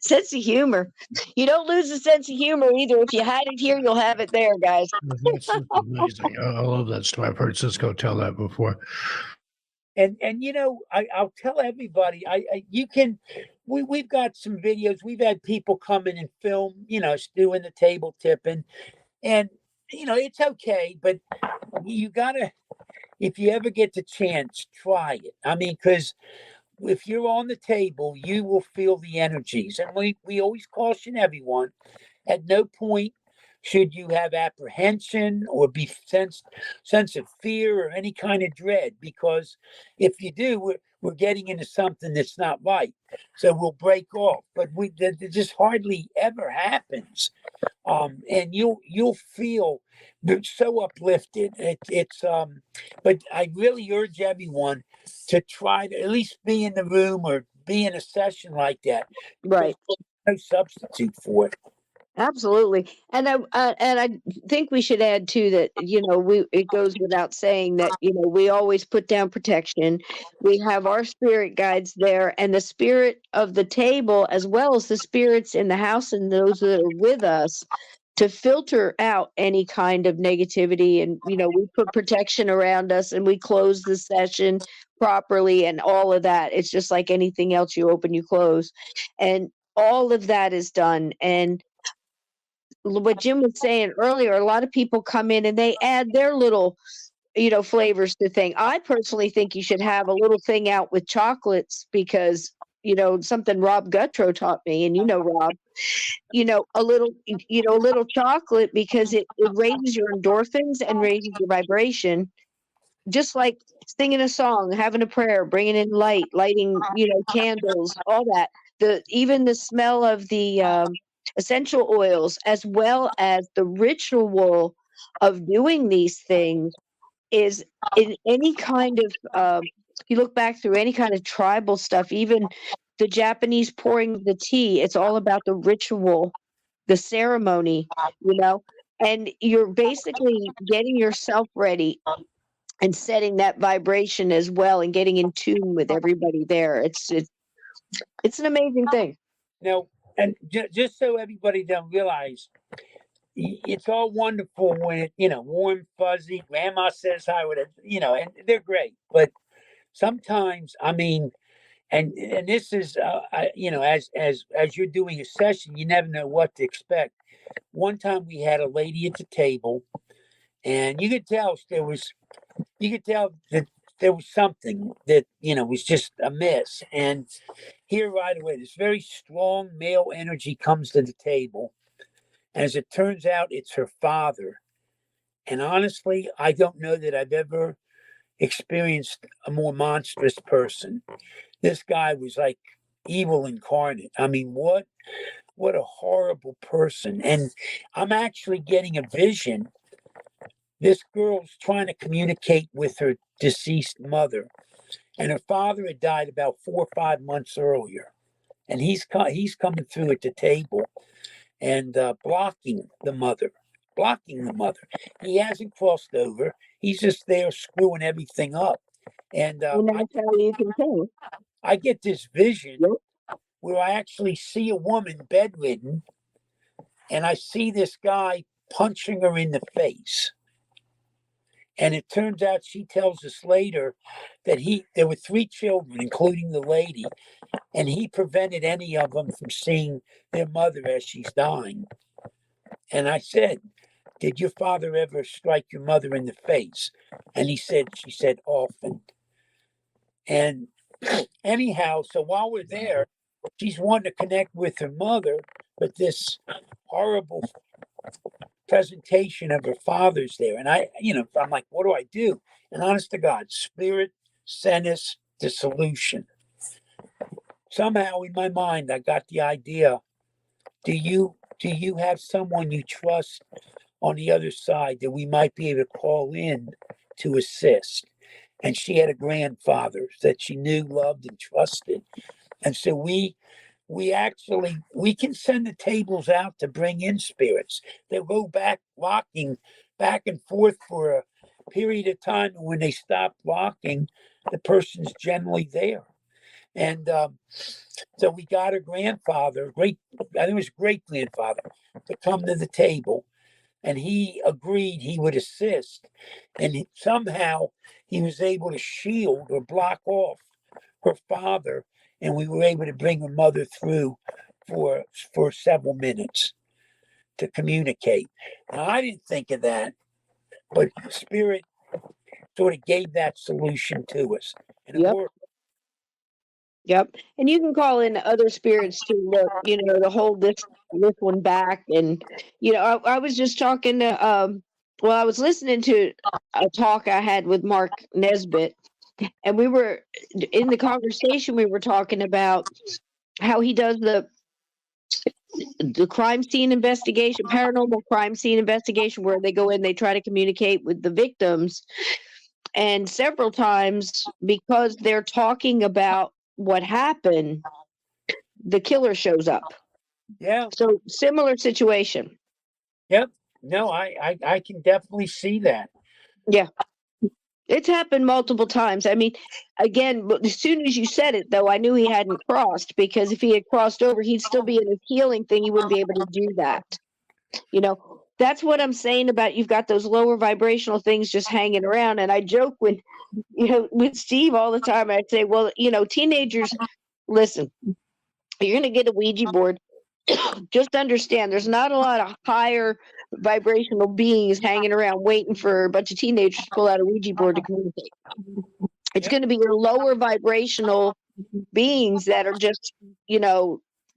Sense of humor. You don't lose a sense of humor either. If you had it here, you'll have it there, guys.
That's amazing. I love that story. I've heard Sysco tell that before.
And I'll tell everybody, we've got some videos. We've had people come in and film, us doing the table tipping, and it's okay, but you gotta, if you ever get the chance, try it. I mean, because if you're on the table, you will feel the energies, and we always caution everyone: at no point should you have apprehension or be sense of fear or any kind of dread, because if you do, we're getting into something that's not right. So we'll break off, but that just hardly ever happens. And you'll feel so uplifted. But I really urge everyone to try to at least be in the room or be in a session like that.
Right.
There's no substitute for it.
Absolutely. And I think we should add too that, it goes without saying that, we always put down protection. We have our spirit guides there, and the spirit of the table, as well as the spirits in the house and those that are with us, to filter out any kind of negativity. And, we put protection around us, and we close the session properly and all of that. It's just like anything else, you open, you close. And all of that is done. And what Jim was saying earlier, a lot of people come in and they add their little, flavors to thing. I personally think you should have a little thing out with chocolates because, something Rob Guttrow taught me, and Rob, a little chocolate because it raises your endorphins and raises your vibration, just like singing a song, having a prayer, bringing in light, lighting, candles, all that. Even the smell of the essential oils, as well as the ritual of doing these things, is in any kind of. You look back through any kind of tribal stuff, even the Japanese pouring the tea. It's all about the ritual, the ceremony, and you're basically getting yourself ready and setting that vibration as well and getting in tune with everybody there. It's an amazing thing.
Now, and just so everybody don't realize, it's all wonderful when it, warm, fuzzy. Grandma says hi with it, and they're great. But sometimes, I mean, and this is, as you're doing a session, you never know what to expect. One time we had a lady at the table, and you could tell that there was something that was just amiss. And here right away, this very strong male energy comes to the table. As it turns out, it's her father. And honestly, I don't know that I've ever experienced a more monstrous person. This guy was like evil incarnate. I mean, what a horrible person. And I'm actually getting a vision. This girl's trying to communicate with her deceased mother, and her father had died about 4 or 5 months earlier. And he's coming through at the table and blocking the mother. He hasn't crossed over. He's just there screwing everything up. And
And that's how you can tell.
I get this vision
Yep.
where I actually see a woman bedridden, and I see this guy punching her in the face. And it turns out, she tells us later, that there were 3 children, including the lady, and he prevented any of them from seeing their mother as she's dying. And I said, "Did your father ever strike your mother in the face?" And she said, "Often." And anyhow, so while we're there, she's wanting to connect with her mother, but this horrible presentation of her father's there. And I'm like, what do I do? And honest to God, Spirit sent us the solution. Somehow in my mind, I got the idea. Do you have someone you trust on the other side that we might be able to call in to assist? And she had a grandfather that she knew, loved, and trusted. And so we can send the tables out to bring in spirits. They'll go back rocking back and forth for a period of time. And when they stop rocking, the person's generally there. And so we got her grandfather, I think it was great grandfather, to come to the table. And he agreed he would assist. And somehow he was able to shield or block off her father. And we were able to bring her mother through for several minutes to communicate. Now, I didn't think of that, but Spirit sort of gave that solution to us. And it
Yep.
worked.
Yep. And you can call in other spirits to look, to hold this one back. And I was just talking to I was listening to a talk I had with Mark Nesbitt, and we were in the conversation, we were talking about how he does the crime scene investigation, paranormal crime scene investigation, where they go in, they try to communicate with the victims. And several times, because they're talking about what happened, the killer shows up.
Yeah.
So similar situation.
Yep. No, I can definitely see that.
Yeah. It's happened multiple times. I mean, again, but as soon as you said it, though, I knew he hadn't crossed, because if he had crossed over, he'd still be in his healing thing. He wouldn't be able to do that. That's what I'm saying about you've got those lower vibrational things just hanging around. And I joke with Steve all the time. I'd say, well, teenagers, listen, you're going to get a Ouija board. Just understand there's not a lot of higher vibrational beings hanging around waiting for a bunch of teenagers to pull out a Ouija board to communicate. It's
Yep.
going to be your lower vibrational beings that are just,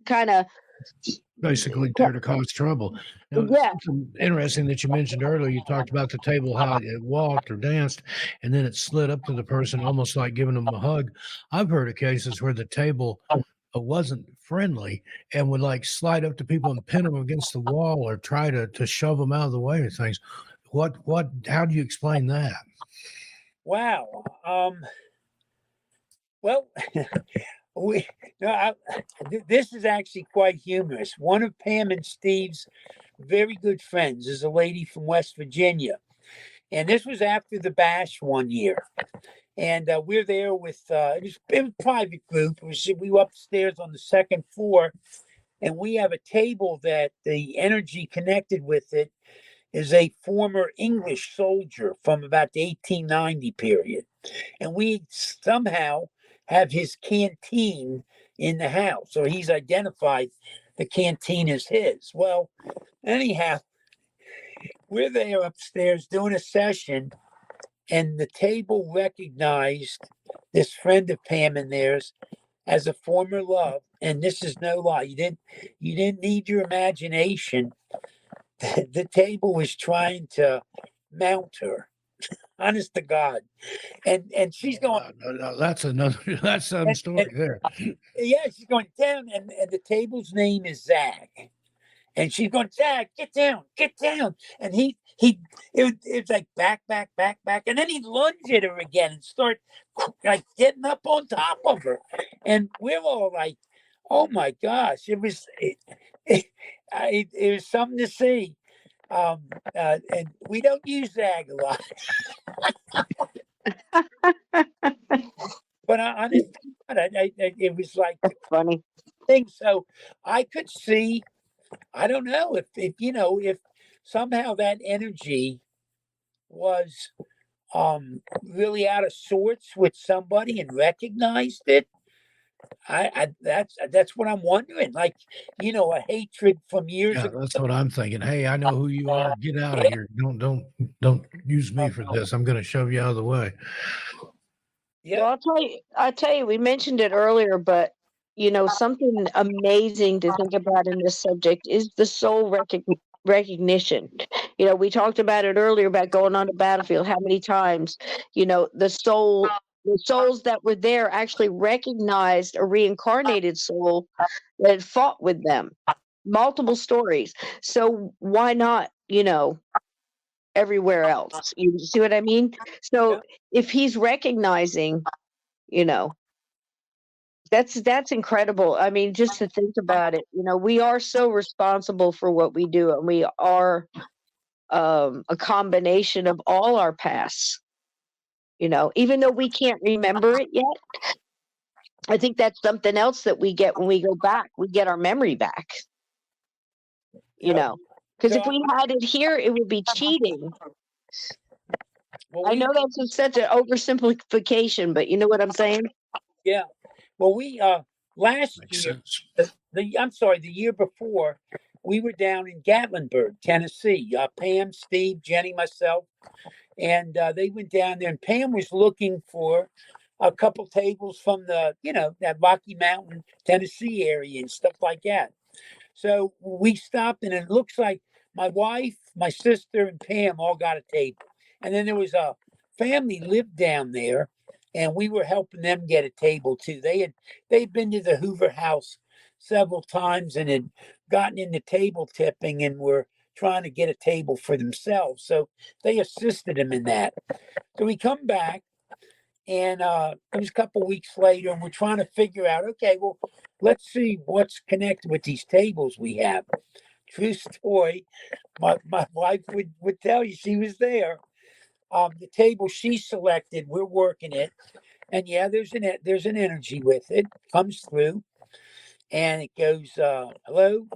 kind of,
Basically there to cause trouble. Now,
yeah,
something interesting that you mentioned earlier, you talked about the table, how it walked or danced, and then it slid up to the person, almost like giving them a hug. I've heard of cases where the table wasn't friendly and would like slide up to people and pin them against the wall or try to shove them out of the way of things. How do you explain that?
Wow. Well, we no, this is actually quite humorous. One of Pam and Steve's very good friends is a lady from West Virginia, and this was after the bash one year. And we're there with it was a private group. We were upstairs on the second floor, and we have a table that the energy connected with it is a former English soldier from about the 1890 period, and we somehow have his canteen in the house, or he's identified the canteen as his. Well, anyhow, we're there upstairs doing a session, and the table recognized this friend of Pam and theirs as a former love. And this is no lie. You didn't need your imagination. The table was trying to mount her. Honest to God. And she's going,
No, that's some story there.
yeah, she's going down, and the table's name is Zag. And she's going, Zag, get down, get down. And it's like back, back, back, back. And then he'd lunge at her again and start like getting up on top of her. And we're all like, oh my gosh, it was something to see. And we don't use Zag a lot. But honestly, it was like
funny.
thing. So I could see, I don't know if somehow that energy was really out of sorts with somebody and recognized it. That's what I'm wondering. Like, a hatred from years
Yeah,
ago.
that's what I'm thinking. Hey, I know who you are. Get out of here. Don't use me for this. I'm going to shove you out of the way.
Yeah.
Well, I'll tell you, we mentioned it earlier, but something amazing to think about in this subject is the soul recognition. We talked about it earlier about going on the battlefield. How many times, the souls that were there actually recognized a reincarnated soul that had fought with them. Multiple stories. So why not, everywhere else? You see what I mean? So
Yeah.
if he's recognizing, you know, that's incredible. I mean, just to think about it, we are so responsible for what we do, and we are a combination of all our pasts. Even though we can't remember it yet, I think that's something else that we get when we go back. We get our memory back.
Yeah.
Because
So
if we had it here, it would be cheating.
well,
I know that's such an oversimplification, but you know what I'm saying?
yeah. Well, we last
Makes
year,
sense.
the year before, we were down in Gatlinburg, Tennessee. Pam, Steve, Jenny, myself, and they went down there. And Pam was looking for a couple tables from that Rocky Mountain, Tennessee area and stuff like that. So we stopped, and it looks like my wife, my sister, and Pam all got a table. And then there was a family lived down there, and we were helping them get a table too. They'd been to the Hoover House several times and had gotten into table tipping and were trying to get a table for themselves. So they assisted them in that. So we come back, And it was a couple weeks later, and we're trying to figure out, okay, well, let's see what's connected with these tables we have. True story. My wife would tell you she was there. The table she selected, we're working it, and yeah, there's an energy with it. Comes through, and it goes, "Hello,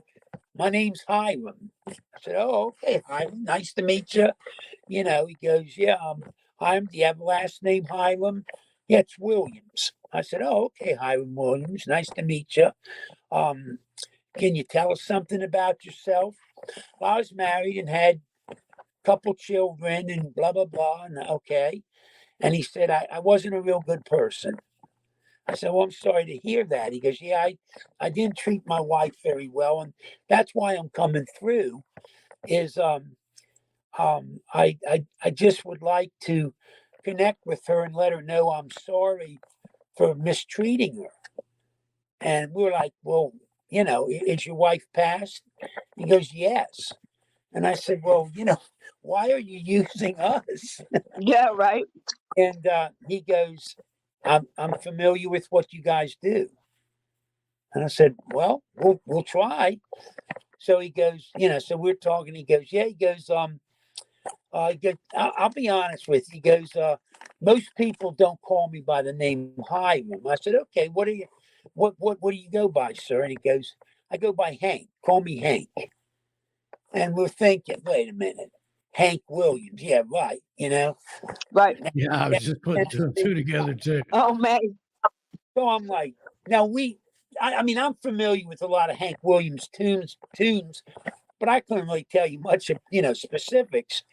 my name's Hiram." I said, "Oh, okay, Hiram, nice to meet you." You know, he goes, "Yeah, Hiram, do you have a last name Hiram?" "Yeah, it's Williams." I said, "Oh, okay, Hiram Williams, nice to meet you. Um, can you tell us something about yourself?" Well, I was married and had a couple children and blah blah blah. And okay, and he said I wasn't a real good person. I said, "Well, I'm sorry to hear that." He goes, "Yeah, I didn't treat my wife very well, and that's why I'm coming through. Is I just would like to connect with her and let her know I'm sorry for mistreating her." And we were like, "Well, you know, is your wife passed?" He goes, "Yes." And I said, "Well, you know, why are you using us?"
Yeah, right.
And he goes, I'm familiar with what you guys do." And I said, "Well, we'll try." So he goes, you know, so we're talking. He goes, "Yeah." He goes, he goes, I'll be honest with you." He goes, "Most people don't call me by the name Hiram." I said, "Okay, what do you go by, sir?" And he goes, "I go by Hank. Call me Hank." And we're thinking, wait a minute, Hank Williams. Yeah, right. You know,
Right.
Yeah, I was just putting two and two together too.
Oh man.
so I'm like, now I mean, I'm familiar with a lot of Hank Williams tunes, but I couldn't really tell you much of, you know, specifics.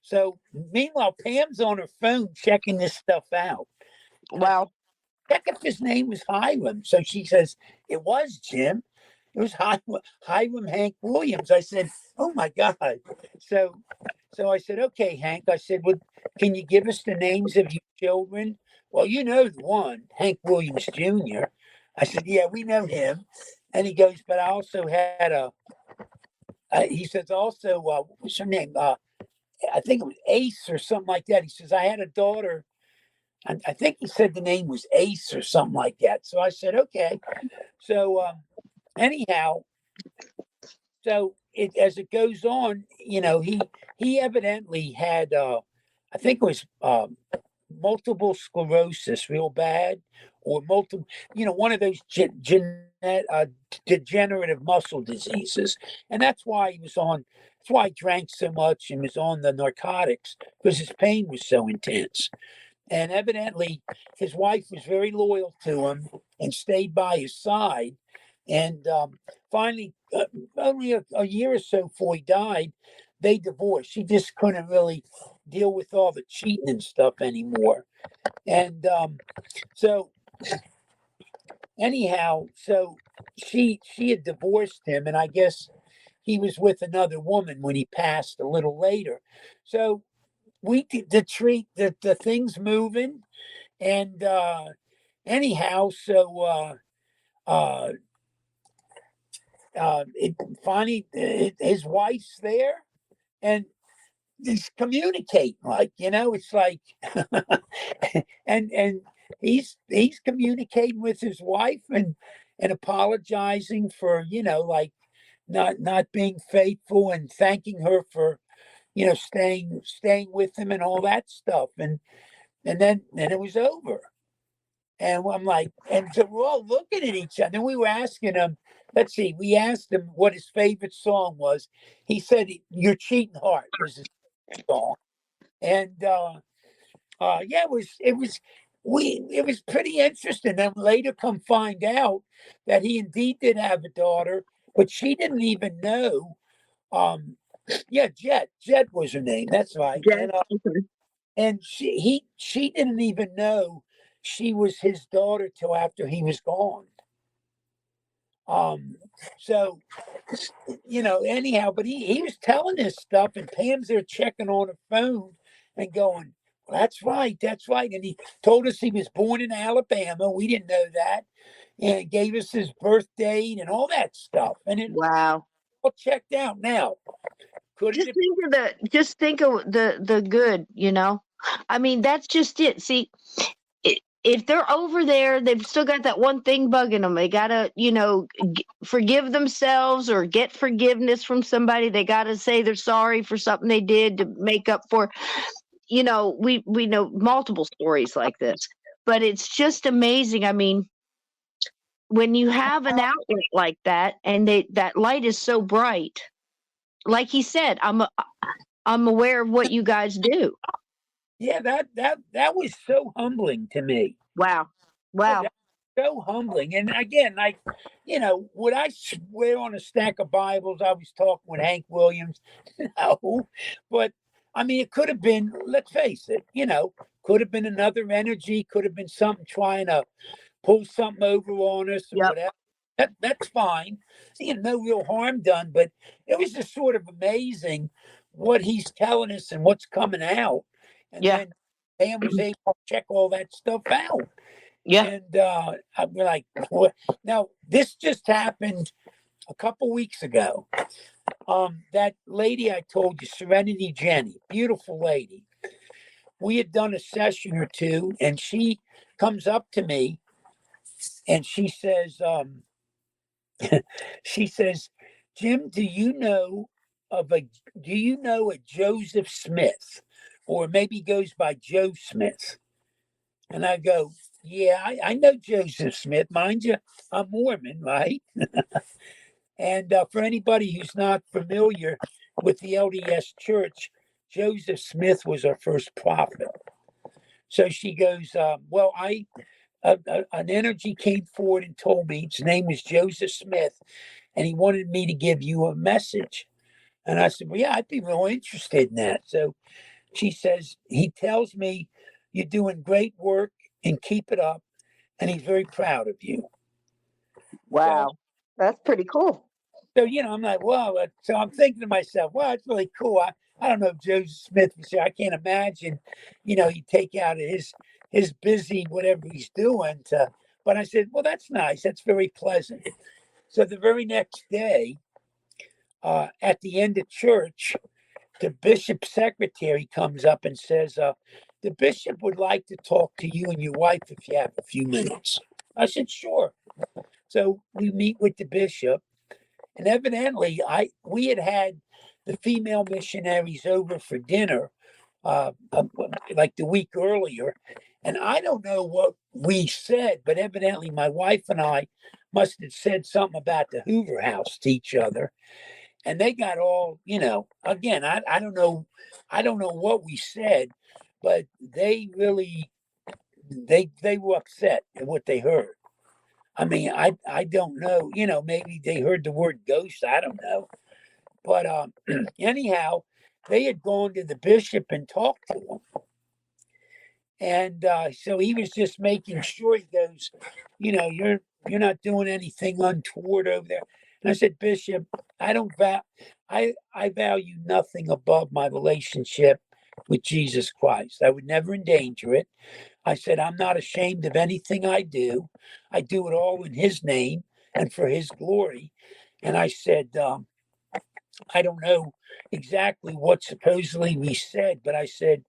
So meanwhile, Pam's on her phone checking this stuff out. And I said,
Wow.
check if his name was Hiram. So she says, "It was, Jim. It was Hiram Hank Williams." I said, "Oh my God." So so I said, "Okay, Hank." I said, "Well, can you give us the names of your children?" "Well, you know the one, Hank Williams Jr." I said, "Yeah, we know him." And he goes, "But I also had he says also, what's her name? I think it was Ace or something like that." He says, "I had a daughter." I think he said the name was Ace or something like that. So I said, "Okay." So anyhow, so as it goes on, you know, he evidently had, I think it was multiple sclerosis, real bad, or multiple, you know, one of those degenerative muscle diseases, and that's why he was on. That's why he drank so much and was on the narcotics, because his pain was so intense. And evidently, his wife was very loyal to him and stayed by his side. And finally, only a year or so before he died, they divorced. She just couldn't really deal with all the cheating and stuff anymore. And so, anyhow, so she had divorced him, and I guess he was with another woman when he passed a little later. So we did the treat the things moving, and anyhow, so uh, it finally his wife's there, and he's communicating, like, you know, it's like, and he's communicating with his wife and apologizing for, you know, like not being faithful, and thanking her for, you know, staying with him and all that stuff. And then it was over. And I'm like, and so we're all looking at each other. And we were asking him, let's see, we asked him what his favorite song was. He said, "Your Cheating Heart" was his song. And yeah, it was pretty interesting. Then later come find out that he indeed did have a daughter, but she didn't even know. Um, yeah, Jet was her name. That's right.
Yes. Okay.
And she didn't even know she was his daughter till after he was gone. Um, so you know, anyhow, but he was telling this stuff, and Pam's there checking on her phone and going, "Well, that's right, that's right." And he told us he was born in Alabama. We didn't know that, and it gave us his birth date and all that stuff, and it
Wow.
all checked out. Now, could it
Just
have
think of the good, you know. I mean, that's just it. See, if they're over there, they've still got that one thing bugging them. They gotta, forgive themselves or get forgiveness from somebody. They gotta say they're sorry for something they did to make up for. We know multiple stories like this, but it's just amazing. I mean, when you have an outlet like that, and that light is so bright, like he said, I'm aware of what you guys do.
Yeah, that was so humbling to me.
Wow.
Oh,
Wow.
that's so humbling. And again, would I swear on a stack of Bibles I was talking with Hank Williams? No. But I mean, it could have been, let's face it, could have been another energy, could have been something trying to pull something over on us or
Yep.
whatever. That's fine. No real harm done, but it was just sort of amazing what he's telling us and what's coming out. And
Yeah.
then Pam was able to check all that stuff out.
Yeah.
And I'm like, what? Now, this just happened a couple weeks ago. That lady I told you, Serenity Jenny, beautiful lady. We had done a session or two, and she comes up to me and she says, she says, Jim, do you know a Joseph Smith, or maybe goes by Joe Smith? And I go, yeah, I know Joseph Smith. Mind you, I'm Mormon, right? And for anybody who's not familiar with the LDS Church, Joseph Smith was our first prophet. So she goes, well, an energy came forward and told me his name was Joseph Smith, and he wanted me to give you a message. And I said, well, yeah, I'd be real interested in that. So she says, he tells me you're doing great work and keep it up, and he's very proud of you.
Wow. That's pretty cool.
So, I'm like, well, so I'm thinking to myself, well, it's really cool. I don't know if Joseph Smith was there. I can't imagine, he'd take out his busy whatever he's doing but I said, well, that's nice. That's very pleasant. So the very next day, at the end of church, the bishop's secretary comes up and says, the bishop would like to talk to you and your wife if you have a few minutes. I said, sure. So we meet with the bishop, and evidently we had the female missionaries over for dinner like the week earlier. And I don't know what we said, but evidently my wife and I must have said something about the Hoover House to each other. And they got all, again, I don't know what we said, but they really they were upset at what they heard. I mean, I don't know, maybe they heard the word ghost, I don't know. But anyhow, they had gone to the bishop and talked to him. And so he was just making sure, he goes, you're not doing anything untoward over there. And I said, Bishop, I don't I value nothing above my relationship with Jesus Christ. I would never endanger it. I said, I'm not ashamed of anything I do. I do it all in his name and for his glory. And I said, I don't know exactly what supposedly we said, but I said,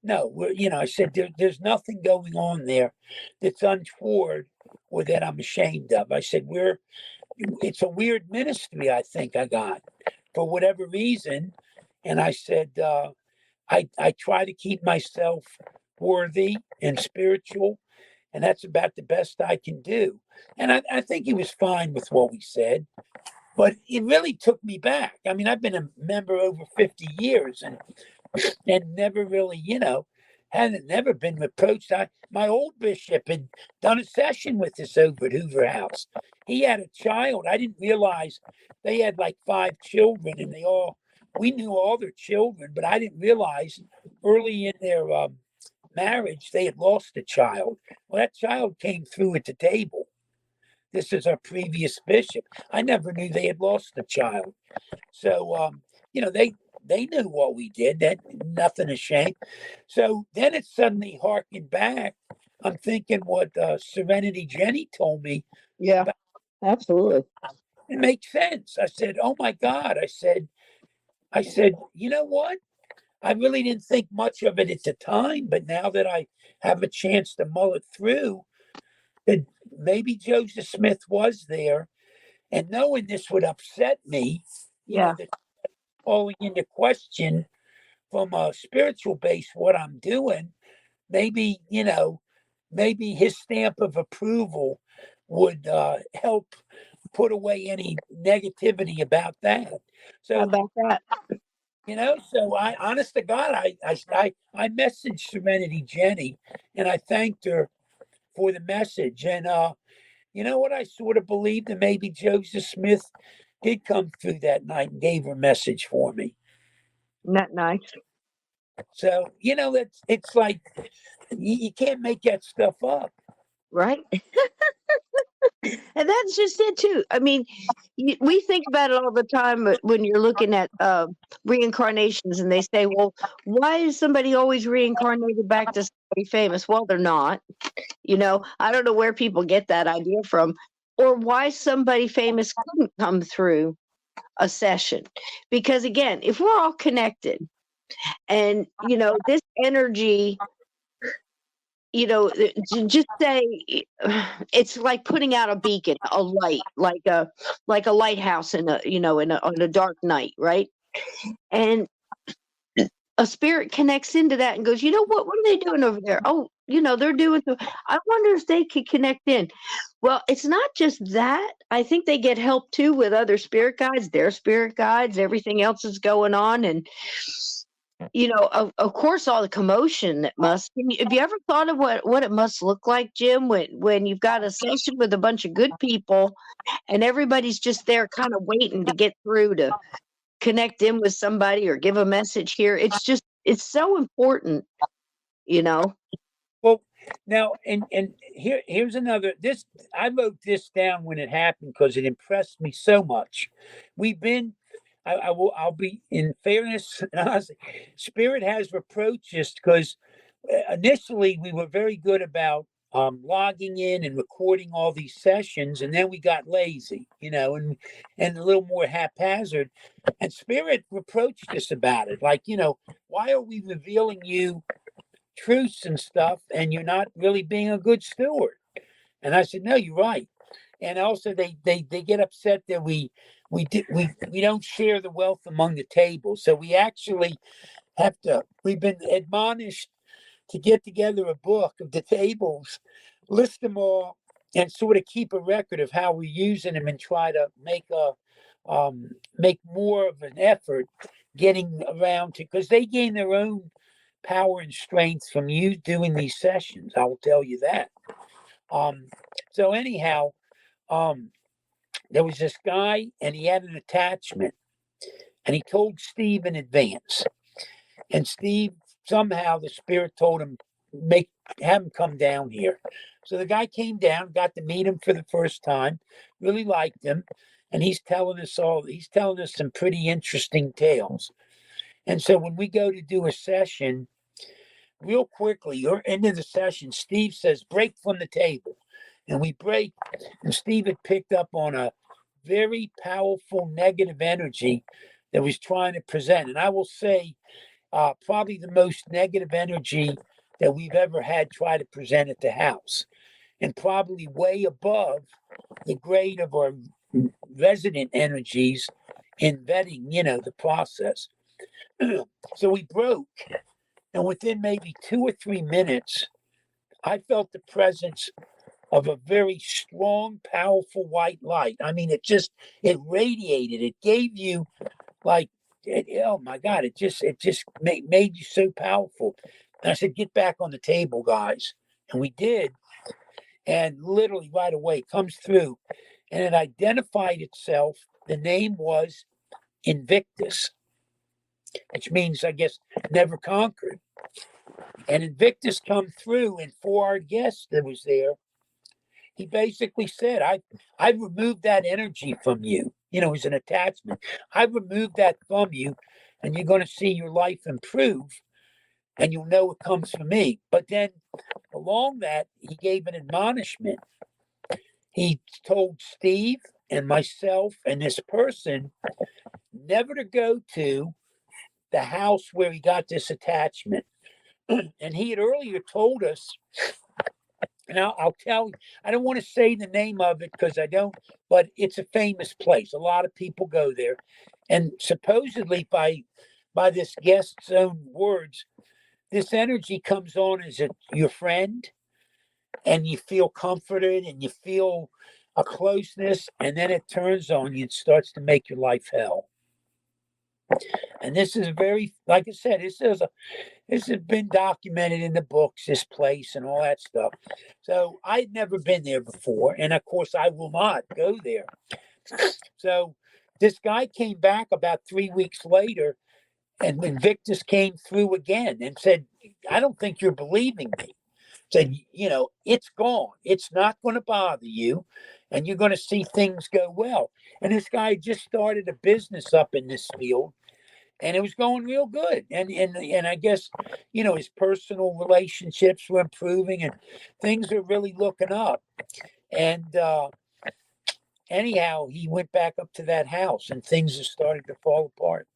no, I said, there's nothing going on there that's untoward or that I'm ashamed of. I said, it's a weird ministry, I think I got for whatever reason. And I said, I try to keep myself worthy and spiritual, and that's about the best I can do. And I think he was fine with what we said, but it really took me back. I mean, I've been a member over 50 years and never really, hadn't never been approached. My old bishop had done a session with us over at Hoover House. He had a child. I didn't realize they had like 5 children, and we knew all their children, but I didn't realize early in their marriage they had lost a child. Well, that child came through at the table. This is our previous bishop. I never knew they had lost a child. So, they knew what we did. That nothing ashamed. So then it suddenly harkened back. I'm thinking what Serenity Jenny told me.
Yeah, absolutely.
It makes sense. I said, "Oh my God!" I said, you know what? I really didn't think much of it at the time, but now that I have a chance to mull it through, that maybe Joseph Smith was there, and knowing this would upset me,
Yeah.
that calling into question from a spiritual base what I'm doing, maybe, maybe his stamp of approval would help put away any negativity about that.
How
So,
about that?
so I, honest to God, I messaged Serenity Jenny, and I thanked her for the message. And you know what? I sort of believed that maybe Joseph Smith did come through that night and gave her a message for me.
Isn't that nice?
So, it's like you can't make that stuff up.
Right? And that's just it too. I mean, we think about it all the time when you're looking at reincarnations, and they say, "Well, why is somebody always reincarnated back to somebody famous?" Well, they're not. I don't know where people get that idea from, or why somebody famous couldn't come through a session. Because again, if we're all connected, and this energy, just say it's like putting out a beacon, a light, like a lighthouse on a dark night, right? And a spirit connects into that and goes, what are they doing over there? Oh, they're doing I wonder if they could connect in. Well, it's not just that. I think they get help too with other spirit guides, their spirit guides, everything else is going on. And of course, all the commotion that must. Have you ever thought of what it must look like, Jim, when you've got a session with a bunch of good people, and everybody's just there, kind of waiting to get through to connect in with somebody or give a message here? It's so important,
Well, now, and here's another. This I wrote this down when it happened because it impressed me so much. We've been. I'll be in fairness and honesty. Spirit has reproached us because initially we were very good about logging in and recording all these sessions, and then we got lazy, and a little more haphazard. And Spirit reproached us about it, like, why are we revealing you truths and stuff, and you're not really being a good steward? And I said, no, you're right. And also, they get upset that we don't share the wealth among the tables. So we actually have to. We've been admonished to get together a book of the tables, list them all, and sort of keep a record of how we're using them, and try to make more of an effort getting around to, because they gain their own power and strength from you doing these sessions. I will tell you that. So anyhow, there was this guy, and he had an attachment, and he told Steve in advance. And Steve, somehow the spirit told him, have him come down here. So the guy came down, got to meet him for the first time, really liked him, and he's telling us some pretty interesting tales. And so when we go to do a session, real quickly, or end of the session, Steve says, break from the table. And we break, and Steve had picked up on a very powerful negative energy that was trying to present. And I will say, probably the most negative energy that we've ever had try to present at the house, and probably way above the grade of our resident energies in vetting, the process. So we broke, and within maybe 2 or 3 minutes, I felt the presence of a very strong, powerful white light. I mean, it radiated. It gave you like, oh my God, it just made you so powerful. And I said, get back on the table, guys. And we did. And literally right away it comes through, and it identified itself. The name was Invictus, which means, I guess, never conquered. And Invictus come through, and for our guest that was there, he basically said, I've removed that energy from you. It was an attachment. I've removed that from you, and you're going to see your life improve, and you'll know it comes from me. But then along that, he gave an admonishment. He told Steve and myself and this person never to go to the house where he got this attachment. And he had earlier told us, and I'll tell you, I don't want to say the name of it because I don't, but it's a famous place. A lot of people go there. And supposedly by this guest's own words, this energy comes on as your friend, and you feel comforted and you feel a closeness, and then it turns on you and starts to make your life hell. And this is very, like I said, this has been documented in the books, this place and all that stuff. So I'd never been there before, and of course I will not go there. So this guy came back about 3 weeks later, and Invictus came through again and said, "I don't think you're believing me." Said, it's gone. It's not going to bother you, and you're going to see things go well. And this guy just started a business up in this field, and it was going real good. And I guess, his personal relationships were improving, and things are really looking up. And anyhow, he went back up to that house, and things are starting to fall apart.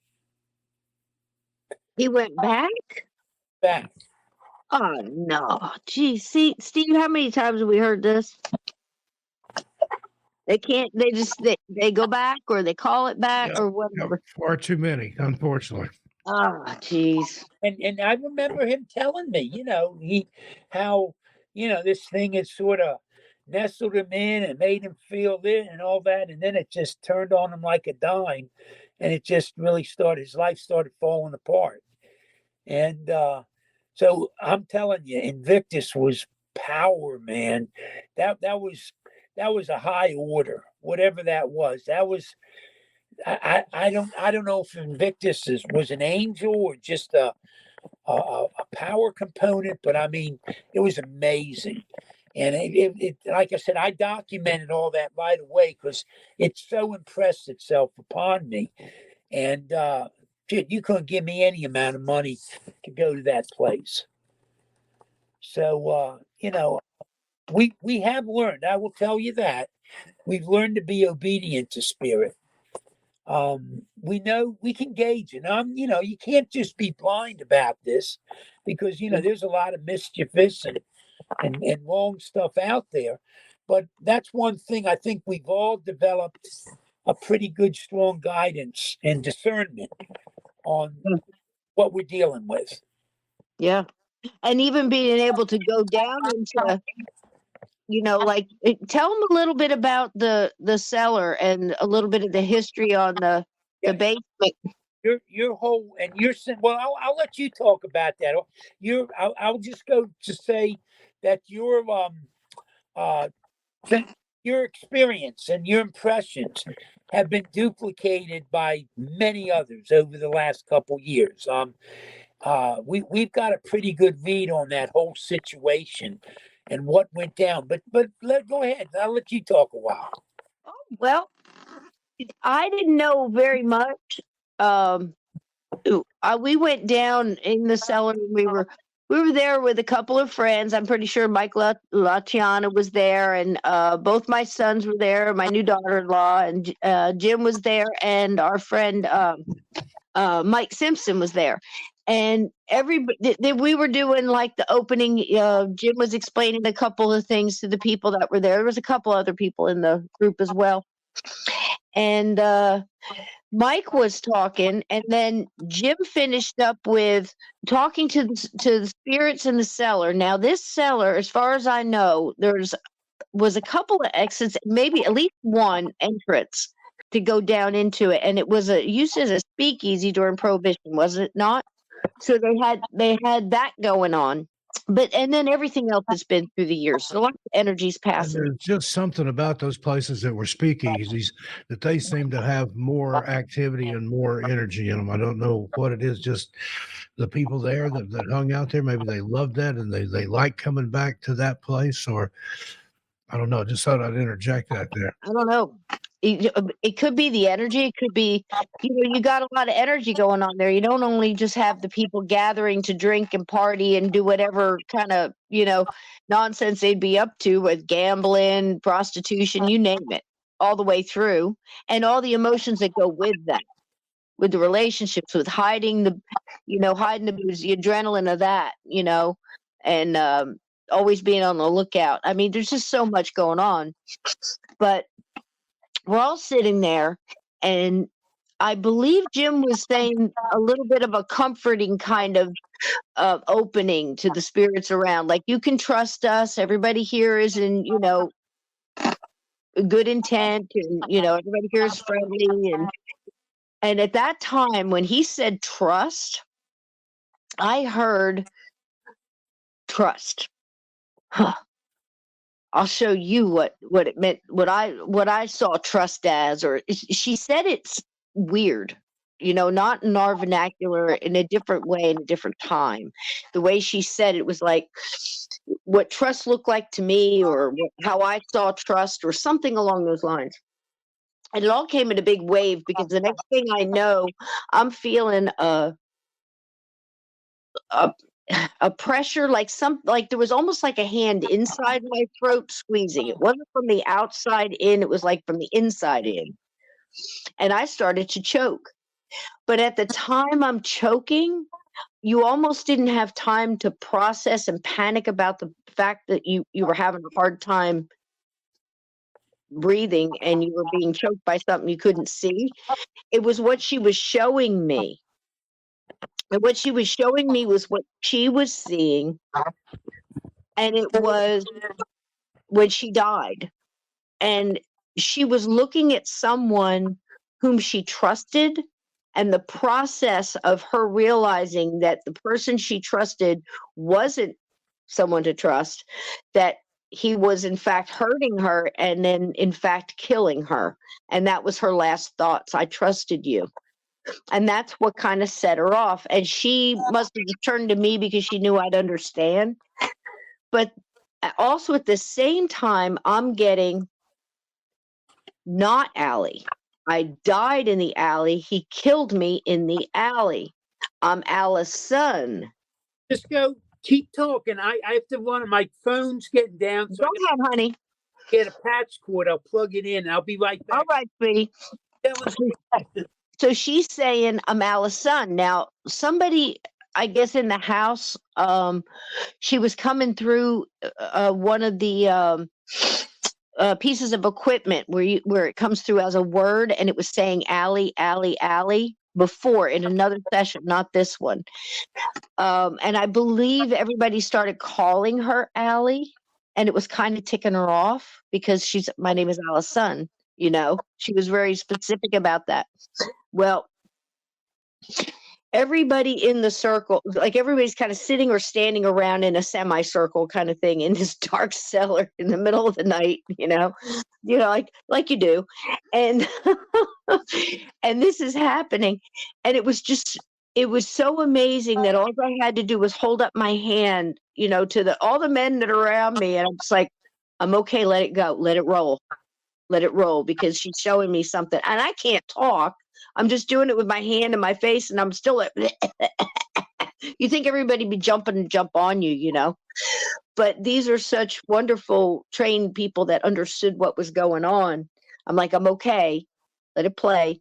He went back?
Back.
Oh, no. Gee, see, Steve, how many times have we heard this? They can't, they go back, or they call it back, or whatever.
Far too many, unfortunately.
Oh, jeez.
And I remember him telling me, how this thing had sort of nestled him in and made him feel it and all that, and then it just turned on him like a dime, and it just really his life started falling apart. And so I'm telling you, Invictus was power, man. That was a high order, whatever that was. That was I don't know if Invictus was an angel or just a power component, but I mean, it was amazing. And it like I said, I documented all that right away because it so impressed itself upon me. And you couldn't give me any amount of money to go to that place. So we have learned. I will tell you that we've learned to be obedient to spirit. We know we can gauge it. You can't just be blind about this because there's a lot of mischievous and wrong stuff out there. But that's one thing I think we've all developed a pretty good, strong guidance and discernment on what we're dealing with.
Yeah. And even being able to go down into, like, tell them a little bit about the cellar and a little bit of the history on the basement.
Your whole, and well, I'll let you talk about that. I'll just go to say that your experience and your impressions have been duplicated by many others over the last couple years. We've got a pretty good read on that whole situation and what went down. But go ahead. I'll let you talk a while.
Oh, well, I didn't know very much. We went down in the cellar. We were there with a couple of friends. I'm pretty sure Mike Latiana was there, and both my sons were there. My new daughter-in-law and Jim was there, and our friend Mike Simpson was there. And we were doing like the opening. Jim was explaining a couple of things to the people that were there. There was a couple other people in the group as well, and Mike was talking, and then Jim finished up with talking to the spirits in the cellar. Now, this cellar, as far as I know, was a couple of exits, maybe at least one entrance to go down into it, and it was used as a speakeasy during Prohibition, was it not? So they had that going on. And then everything else has been through the years. So a lot of energy's passing.
There's just something about those places that were speakeasies that they seem to have more activity and more energy in them. I don't know what it is, just the people there that hung out there. Maybe they loved that and they like coming back to that place, or I don't know. Just thought I'd interject that there.
I don't know. It could be the energy. It could be, you got a lot of energy going on there. You don't only just have the people gathering to drink and party and do whatever kind of, nonsense they'd be up to with gambling, prostitution, you name it, all the way through, and all the emotions that go with that. with the relationships, with hiding the booze, the adrenaline of that, and always being on the lookout. I mean, there's just so much going on. But we're all sitting there, and I believe Jim was saying a little bit of a comforting kind of opening to the spirits around. Like, you can trust us. Everybody here is in, good intent, and, everybody here is friendly. And at that time, when he said trust, I heard trust. Huh. I'll show you what it meant, what I saw trust as, or she said it's weird, not in our vernacular, in a different way, in a different time. The way she said it was like what trust looked like to me, or how I saw trust, or something along those lines. And it all came in a big wave, because the next thing I know, I'm feeling a pressure, like there was almost like a hand inside my throat squeezing. It wasn't from the outside in, it was like from the inside in. And I started to choke. But at the time I'm choking, you almost didn't have time to process and panic about the fact that you were having a hard time breathing and you were being choked by something you couldn't see. It was what she was showing me. And what she was showing me was what she was seeing. And it was when she died. And she was looking at someone whom she trusted. And the process of her realizing that the person she trusted wasn't someone to trust, that he was in fact hurting her and then in fact killing her. And that was her last thoughts. I trusted you. And that's what kind of set her off. And she must have turned to me because she knew I'd understand. But also at the same time, I'm getting not Allie. I died in the alley. He killed me in the alley. I'm Alice's son.
Just go. Keep talking. I have to run. My phone's getting down. So
Go ahead, honey.
Get a patch cord. I'll plug it in. I'll be right back.
All right, sweetie. So she's saying, I'm Alice's son. Now, somebody, I guess, in the house, she was coming through one of the pieces of equipment where it comes through as a word, and it was saying Allie, Allie, Allie before in another session, not this one. And I believe everybody started calling her Allie, and it was kind of ticking her off because my name is Alice's son. She was very specific about that. Well, everybody in the circle, like everybody's kind of sitting or standing around in a semicircle kind of thing in this dark cellar in the middle of the night, like you do. And and this is happening. And it was so amazing that all I had to do was hold up my hand, to all the men that are around me. And I'm just like, I'm okay. Let it go. Let it roll. Let it roll, because she's showing me something. And I can't talk. I'm just doing it with my hand and my face, and I'm still like, you think everybody be jumping and jump on you, But these are such wonderful trained people that understood what was going on. I'm like, I'm okay. Let it play.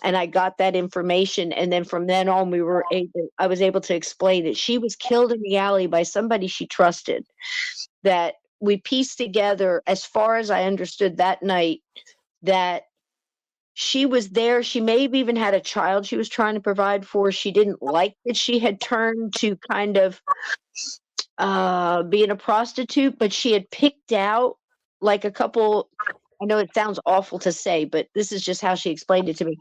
And I got that information. And then from then on, I was able to explain it. She was killed in the alley by somebody she trusted. That we pieced together, as far as I understood that night, that she was there. She may have even had a child she was trying to provide for. She didn't like that she had turned to kind of being a prostitute, but she had picked out like a couple, I know it sounds awful to say, but this is just how she explained it to me.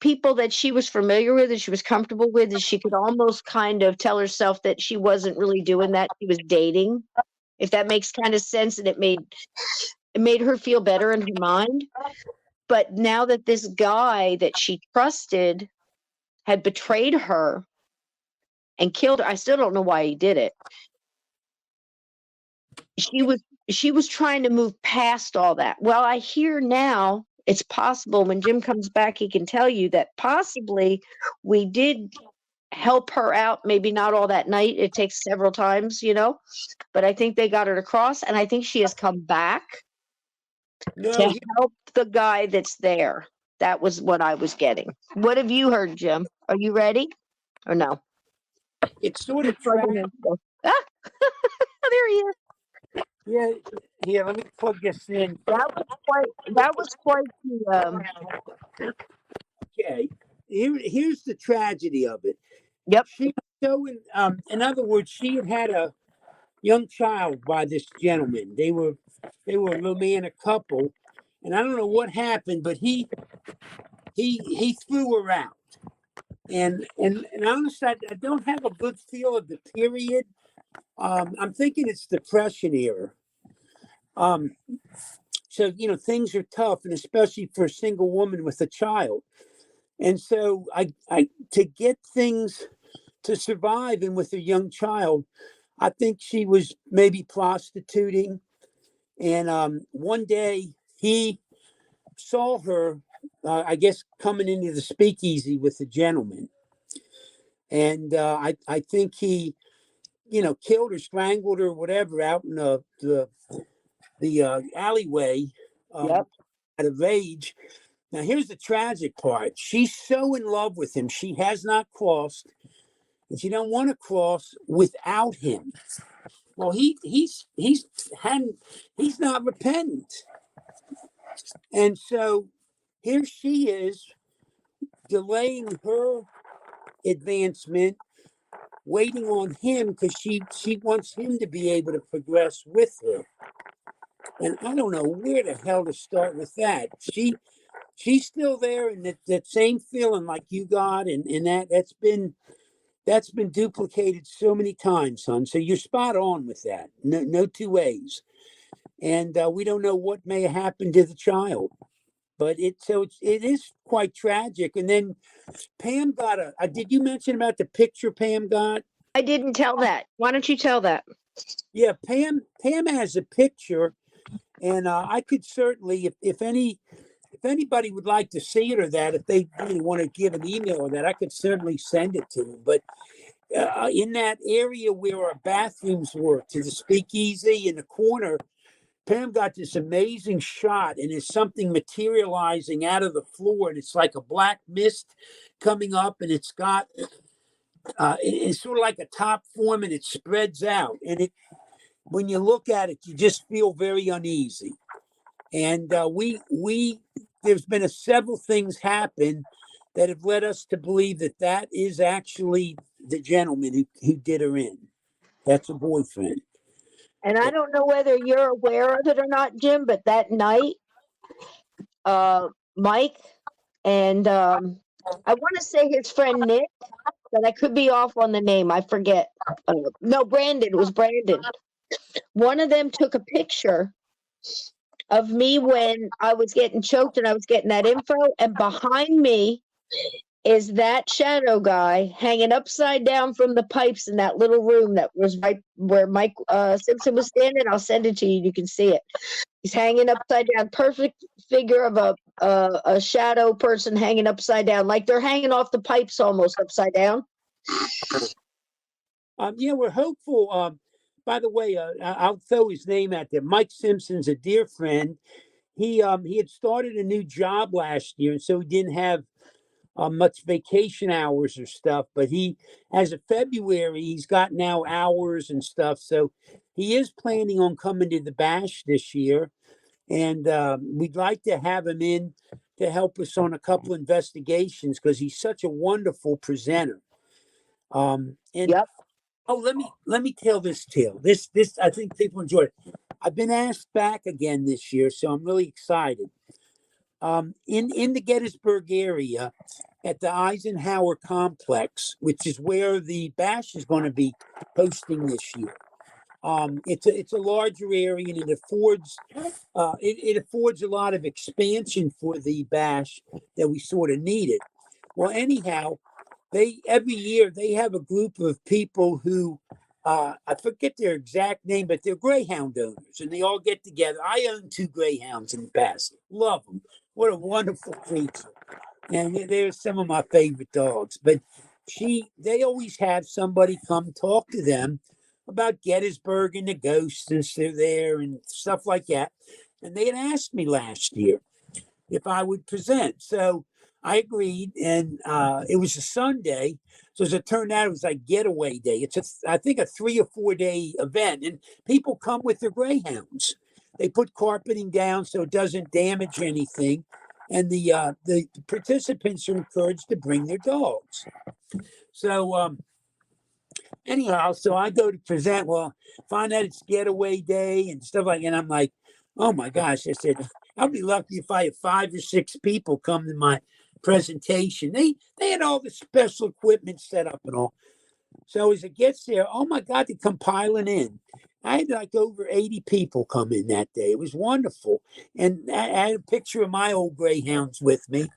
People that she was familiar with and she was comfortable with, and she could almost kind of tell herself that she wasn't really doing that. She was dating, if that makes kind of sense. And it made her feel better in her mind. But now that this guy that she trusted had betrayed her and killed her, I still don't know why he did it. She was trying to move past all that. Well, I hear now it's possible when Jim comes back, he can tell you that possibly we did help her out. Maybe not all that night. It takes several times, but I think they got her to cross, and I think she has come back to help the guy that's there. That was what I was getting. What have you heard, Jim? Are you ready or no?
It's sort of
Plugging in. Ah, there he is.
yeah. Here, let me plug this in.
That was quite the
Okay. Here's the tragedy of it.
yep.
She so in other words, she had a young child by this gentleman. They were a romantic couple, and I don't know what happened, but he threw her out. And honestly, I don't have a good feel of the period. I'm thinking it's Depression era. Um, so things are tough, and especially for a single woman with a child. And so I to get things to survive, and with a young child, I think she was maybe prostituting. And one day he saw her, I guess, coming into the speakeasy with a gentleman, and I think he, killed her, strangled her, whatever, out in the alleyway,
Yep.
out of rage. Now here's the tragic part: she's so in love with him, she has not crossed, and she don't want to cross without him. Well, he's not repentant, and so here she is delaying her advancement, waiting on him because she wants him to be able to progress with her. And I don't know where the hell to start with that. She's still there, and that same feeling like you got, and that's been duplicated so many times, son. So you're spot on with that. No two ways. And we don't know what may happen to the child, but it is quite tragic. And then Pam got did you mention about the picture Pam got?
I didn't tell that. Why don't you tell that?
Yeah, Pam has a picture, and I could certainly, if anybody would like to see it, or that, if they really want to give an email or that, I could certainly send it to them. But in that area where our bathrooms were, to the speakeasy in the corner, Pam got this amazing shot, and there's something materializing out of the floor, and it's like a black mist coming up, and it's got it's sort of like a top form, and it spreads out, and when you look at it, you just feel very uneasy. And there's been several things happen that have led us to believe that is actually the gentleman who did her in. That's a boyfriend.
And I don't know whether you're aware of it or not, Jim, but that night, Mike and I want to say his friend Nick, but I could be off on the name. I forget. No, Brandon. It was Brandon. One of them took a picture of me when I was getting choked and I was getting that info, and behind me is that shadow guy hanging upside down from the pipes in that little room that was right where Mike Simpson was standing. I'll send it to you. You can see it. He's hanging upside down. Perfect figure of a shadow person hanging upside down, like they're hanging off the pipes almost upside down.
Yeah, we're hopeful. By the way, I'll throw his name out there. Mike Simpson's a dear friend. He had started a new job last year, and so he didn't have much vacation hours or stuff. But as of February, he's got now hours and stuff. So he is planning on coming to the bash this year, and we'd like to have him in to help us on a couple investigations because he's such a wonderful presenter. And
Yep.
Oh, let me tell this tale. This I think people enjoy it. I've been asked back again this year, so I'm really excited. In the Gettysburg area, at the Eisenhower complex, which is where the bash is going to be hosting this year. It's a larger area, and it affords a lot of expansion for the bash that we sort of needed. Well, anyhow, every year they have a group of people who I forget their exact name, but they're greyhound owners, and they all get together. I own 2 greyhounds in the past. Love them. What a wonderful creature. And they're some of my favorite dogs. But they always have somebody come talk to them about Gettysburg and the ghosts, since they're there and stuff like that. And they had asked me last year. if I would present. So I agreed, and it was a Sunday. So as it turned out, it was like getaway day. It's I think a 3 or 4 day event, and people come with their greyhounds. They put carpeting down so it doesn't damage anything, and the participants are encouraged to bring their dogs. So anyhow, so I go to present. Well, find out it's getaway day and stuff like that. And I'm like, oh my gosh. I said, I'll be lucky if I have 5 or 6 people come to my presentation. They had all the special equipment set up and all. So as it gets there, oh my God, they come piling in. I had like over 80 people come in that day. It was wonderful. And I had a picture of my old greyhounds with me.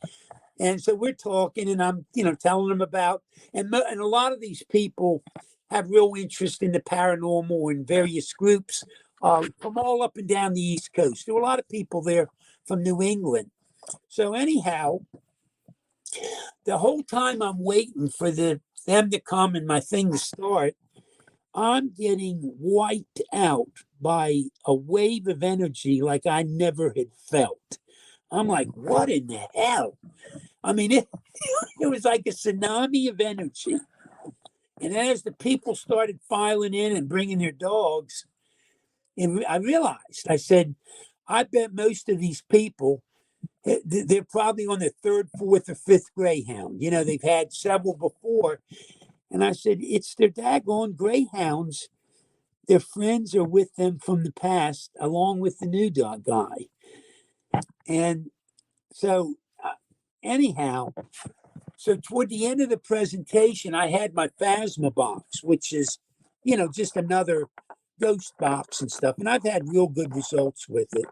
And so we're talking, and I'm, telling them about, and a lot of these people have real interest in the paranormal and various groups from all up and down the East Coast. There were a lot of people there from New England. So anyhow, the whole time I'm waiting for them to come and my thing to start, I'm getting wiped out by a wave of energy like I never had felt. I'm like, what in the hell? I mean, it was like a tsunami of energy. And as the people started filing in and bringing their dogs, and I realized, I said, I bet most of these people, they're probably on their 3rd, 4th, or 5th greyhound. They've had several before. And I said, it's their daggone greyhounds. Their friends are with them from the past, along with the new dog guy. And so, anyhow, so toward the end of the presentation, I had my Phasma box, which is, just another ghost box and stuff. And I've had real good results with it.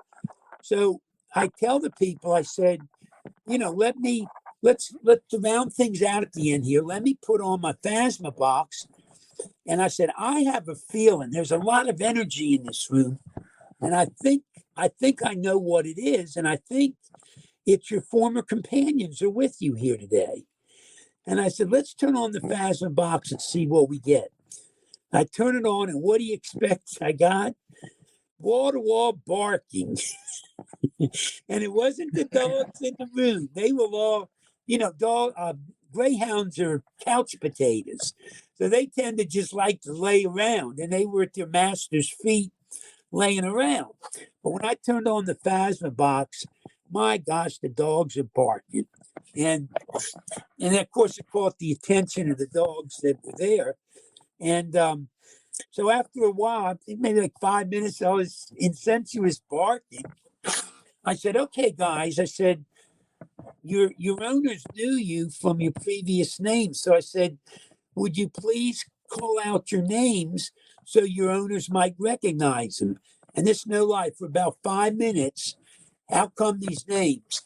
So I tell the people, I said, let's round things out at the end here. Let me put on my Phasma box. And I said, I have a feeling there's a lot of energy in this room. And I think I know what it is. And I think it's your former companions are with you here today. And I said, let's turn on the Phasma box and see what we get. I turn it on, and what do you expect I got? Wall-to-wall barking. And it wasn't the dogs in the room. They were all, greyhounds are couch potatoes. So they tend to just like to lay around, and they were at their master's feet laying around. But when I turned on the Phasma box, my gosh, the dogs are barking. And of course, it caught the attention of the dogs that were there. And so after a while, I think maybe like 5 minutes, I was insensuous barking. I said, okay, guys, I said, your owners knew you from your previous names. So I said, would you please call out your names so your owners might recognize them? And this no lie, for about 5 minutes, out come these names.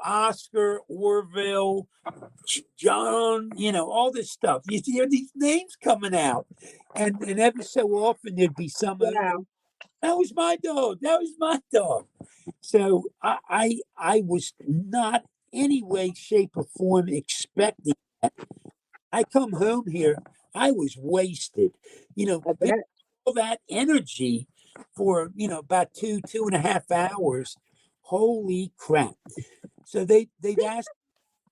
Oscar, Orville, John, all this stuff. You hear these names coming out. And every so often there'd be some owner, that was my dog. That was my dog. So I was not any way, shape, or form expecting that. I come home here, I was wasted. All that energy for about 2.5 hours. Holy crap. So they've asked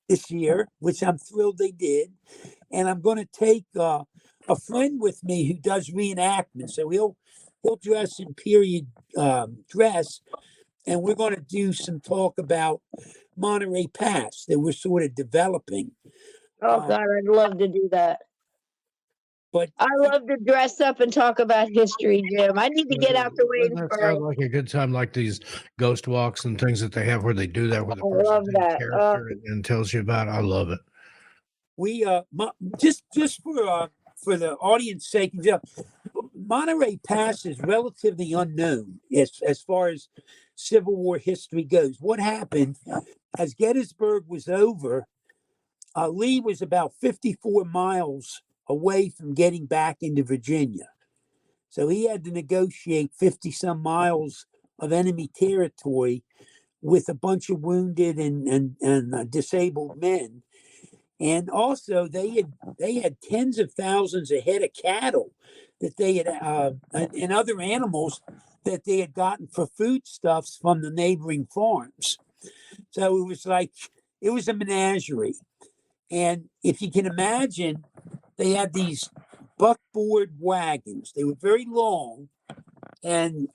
this year, which I'm thrilled they did. And I'm going to take a friend with me who does reenactment. So he'll dress in period dress. And we're going to do some talk about Monterey Pass that we're sort of developing.
Oh, God, I'd love to do that.
But
I love to dress up and talk about history, Jim. I need to get out the way
Doesn't
and
that
pray.
sound like a good time, like these ghost walks and things that they have where they do that, where the
I
person
love
takes
that.
character and tells you about it? I love it.
We just for the audience sake, Monterey Pass is relatively unknown as far as Civil War history goes. What happened as Gettysburg was over? Lee was about 54 miles away from getting back into Virginia. So he had to negotiate 50 some miles of enemy territory with a bunch of wounded and disabled men. And also they had tens of thousands of head of cattle that they had and other animals that they had gotten for foodstuffs from the neighboring farms. So it was a menagerie. And if you can imagine, they had these buckboard wagons. They were very long, and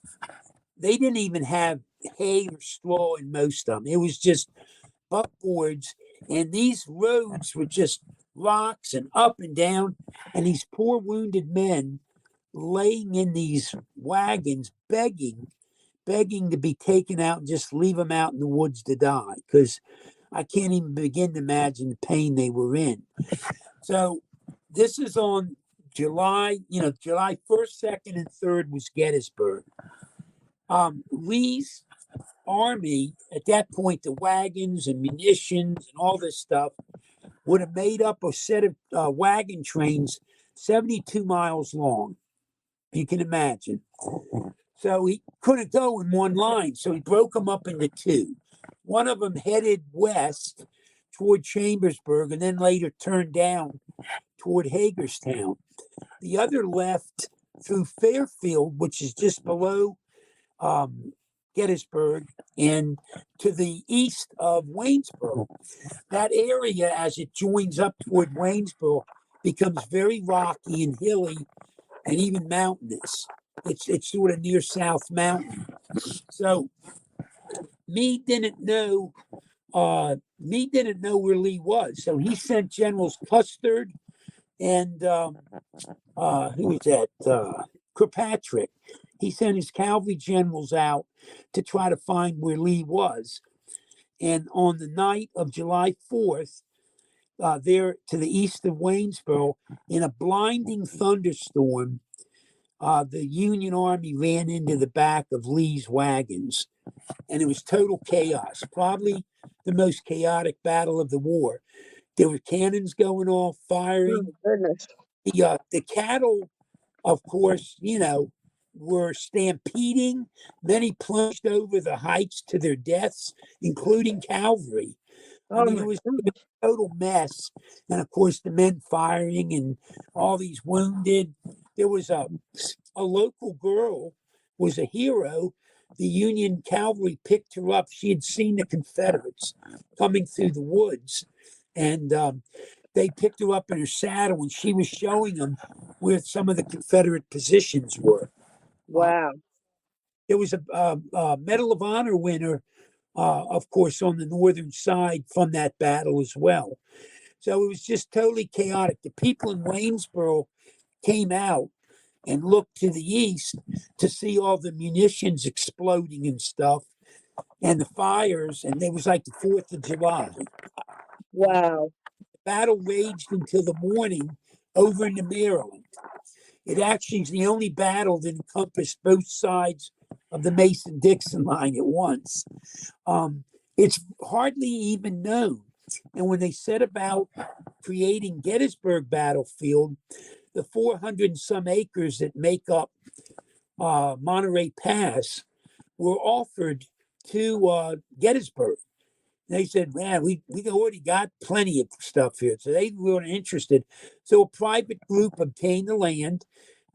they didn't even have hay or straw in most of them. It was just buckboards, and these roads were just rocks and up and down, and these poor wounded men laying in these wagons begging to be taken out and just leave them out in the woods to die, because I can't even begin to imagine the pain they were in. So this is on July 1st, 2nd, and 3rd was Gettysburg. Lee's army, at that point, the wagons and munitions and all this stuff would have made up a set of wagon trains 72 miles long. You can imagine. So he couldn't go in one line, so he broke them up into two. One of them headed west toward Chambersburg and then later turned down toward Hagerstown. The other left through Fairfield, which is just below Gettysburg, and to the east of Waynesboro. That area, as it joins up toward Waynesboro, becomes very rocky and hilly and even mountainous. It's sort of near South Mountain. So Meade didn't know where Lee was. So he sent Generals Custard and who was that? Kirkpatrick. He sent his cavalry generals out to try to find where Lee was. And on the night of July 4th, there to the east of Waynesboro, in a blinding thunderstorm, the Union Army ran into the back of Lee's wagons, and it was total chaos, probably the most chaotic battle of the war. There were cannons going off, firing.
Oh, goodness.
The cattle, of course, were stampeding. Many plunged over the heights to their deaths, including cavalry. I mean, it was a total mess. And of course, the men firing and all these wounded. There was a local girl was a hero. The Union cavalry picked her up. She had seen the Confederates coming through the woods, and they picked her up in her saddle, and she was showing them where some of the Confederate positions were.
Wow.
There was a Medal of Honor winner, of course, on the northern side from that battle as well. So it was just totally chaotic. The people in Waynesboro came out and looked to the east to see all the munitions exploding and stuff and the fires, and it was like the 4th of July.
Wow.
The battle raged until the morning over into Maryland. It actually is the only battle that encompassed both sides of the Mason-Dixon line at once. It's hardly even known. And when they set about creating Gettysburg battlefield, the 400 and some acres that make up Monterey Pass were offered to Gettysburg. They said, man, we already got plenty of stuff here. So they weren't interested. So a private group obtained the land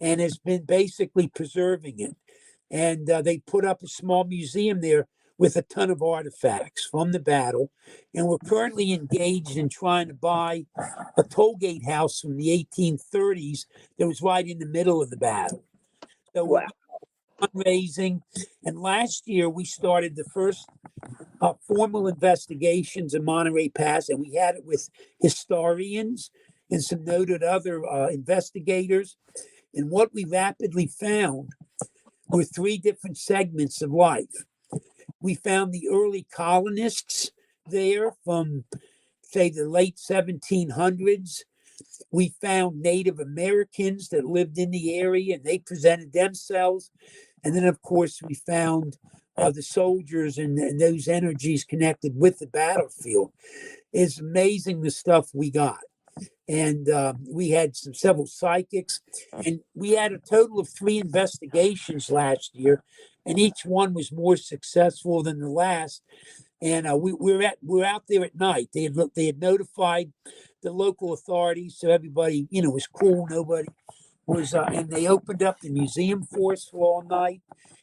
and has been basically preserving it. And they put up a small museum there with a ton of artifacts from the battle. And we're currently engaged in trying to buy a toll gate house from the 1830s that was right in the middle of the battle. So
Wow.
we're fundraising. And last year we started the first formal investigations in Monterey Pass, and we had it with historians and some noted other investigators. And what we rapidly found were 3 different segments of life. We found the early colonists there from, say, the late 1700s. We found Native Americans that lived in the area, and they presented themselves. And then, of course, we found the soldiers and those energies connected with the battlefield. It's amazing the stuff we got. And we had several psychics, and we had a total of 3 investigations last year, and each one was more successful than the last. And we're out there at night. They had notified the local authorities, so everybody was cool. Nobody was, and they opened up the museum for us for all night.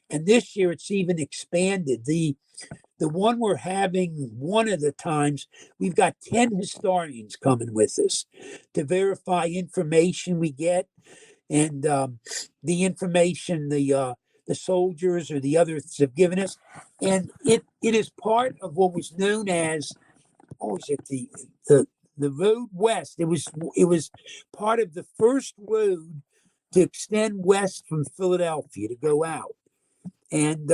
And this year it's even expanded. The The one we're having one of the times, we've got 10 historians coming with us to verify information we get, and the information the soldiers or the others have given us. And it is part of what was known as, what was it, the road west. It was part of the first road to extend west from Philadelphia to go out. And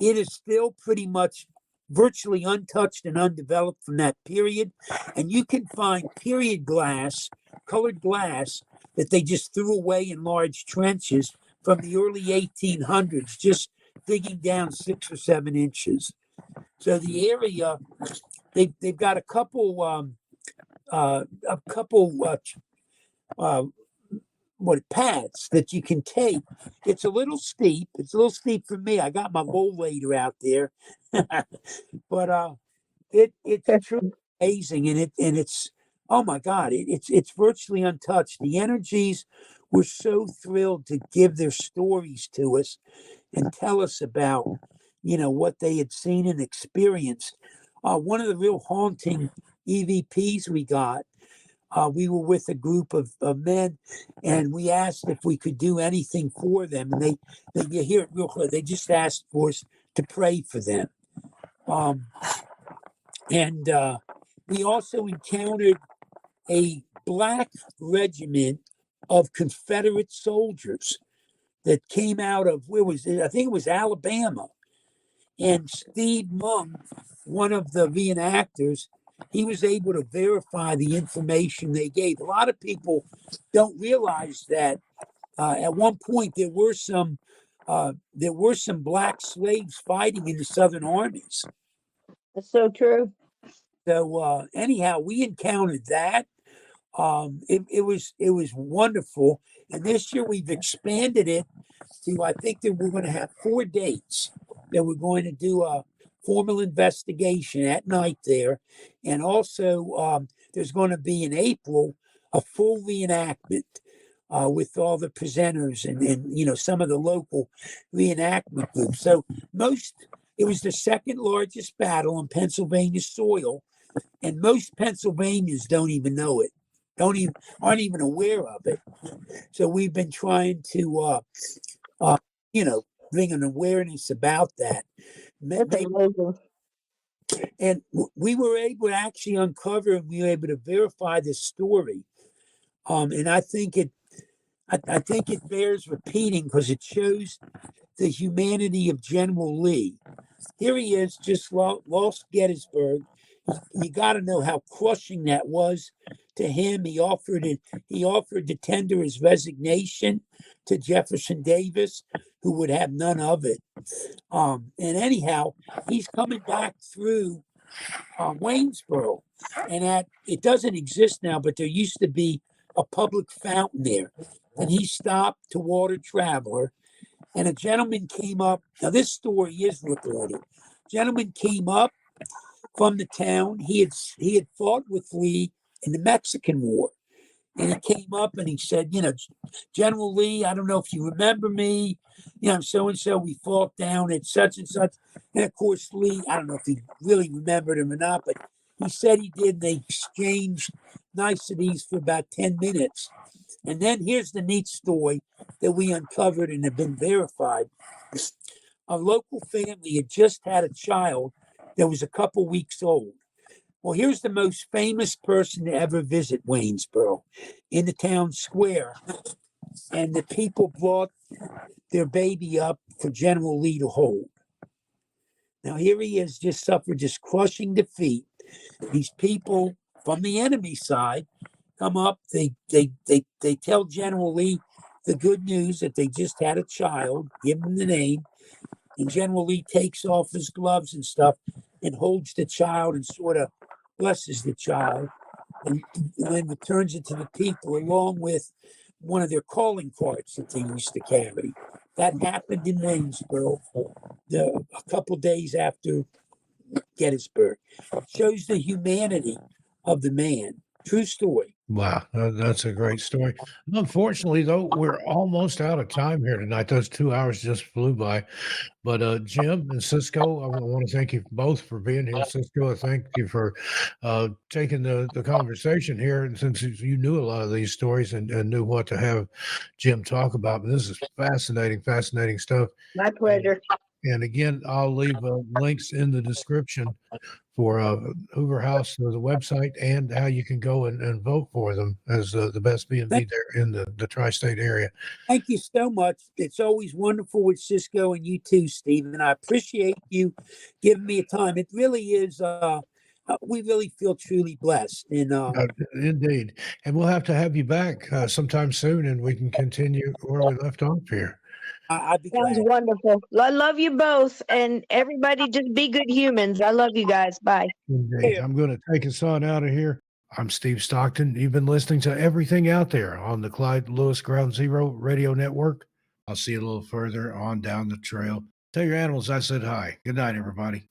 it is still pretty much virtually untouched and undeveloped from that period. And you can find period glass, colored glass, that they just threw away in large trenches from the early 1800s, just digging down 6 or 7 inches. So the area, they've got a couple paths that you can take. It's a little steep. It's a little steep for me. I got my roll later out there, but it's truly amazing, and it's, oh my God, it's virtually untouched. The energies were so thrilled to give their stories to us and tell us about what they had seen and experienced. One of the real haunting EVPs we got. We were with a group of men, and we asked if we could do anything for them. And they you hear it real clear. They just asked for us to pray for them. And we also encountered a black regiment of Confederate soldiers that came out of, where was it? I think it was Alabama. And Steve Mung, one of the reenactors, he was able to verify the information they gave. A lot of people don't realize that at one point there were some black slaves fighting in the Southern armies.
That's so true.
So anyhow, we encountered that. It was wonderful, and this year we've expanded it to, I think that we're going to have 4 dates that we're going to do a formal investigation at night there, and also there's going to be in April a full reenactment with all the presenters and some of the local reenactment groups. So it was the second largest battle on Pennsylvania soil, and most Pennsylvanians don't even know it, aren't even aware of it. So we've been trying to bring an awareness about that. And we were able to actually uncover, and we were able to verify this story. And I think it bears repeating because it shows the humanity of General Lee. Here he is, just lost Gettysburg. You got to know how crushing that was to him. He offered to tender his resignation to Jefferson Davis, who would have none of it. And anyhow, he's coming back through Waynesboro, and it doesn't exist now, but there used to be a public fountain there, and he stopped to water traveler, and a gentleman came up. Now this story is recorded. Gentleman came up from the town. He had fought with Lee in the Mexican War. And he came up and he said, General Lee, I don't know if you remember me, so and so, we fought down at such and such. And of course, Lee, I don't know if he really remembered him or not, but he said he did. They exchanged niceties for about 10 minutes. And then here's the neat story that we uncovered and have been verified. A local family had just had a child that was a couple weeks old. Well, here's the most famous person to ever visit Waynesboro, in the town square. And the people brought their baby up for General Lee to hold. Now, here he is, just suffered this crushing defeat. These people from the enemy side come up. They tell General Lee the good news that they just had a child, give him the name. And General Lee takes off his gloves and stuff and holds the child and sort of blesses the child, and then returns it to the people along with one of their calling cards that they used to carry. That happened in Waynesboro a couple days after Gettysburg. Shows the humanity of the man. True story.
Wow, that's a great story. Unfortunately, though, we're almost out of time here tonight. Those 2 hours just flew by. But Jim and Cisco, I want to thank you both for being here. Cisco, I thank you for taking the conversation here. And since you knew a lot of these stories and knew what to have Jim talk about, but this is fascinating, fascinating stuff.
My pleasure.
And again, I'll leave links in the description for Hoover House, the website, and how you can go and vote for them as the best B&B there in the tri-state area.
Thank you so much. It's always wonderful with Cisco and you too, Steve. And I appreciate you giving me a time. It really is. We really feel truly blessed. And
Indeed. And we'll have to have you back sometime soon, and we can continue where we left off here.
I'd be
Sounds
glad.
wonderful. I love you both, and everybody just be good humans. I love you guys. Bye.
Indeed. I'm going to take us on out of here. I'm Steve Stockton. You've been listening to Everything Out There on the Clyde Lewis Ground Zero Radio Network. I'll see you a little further on down the trail. Tell your animals I said hi. Good night, everybody.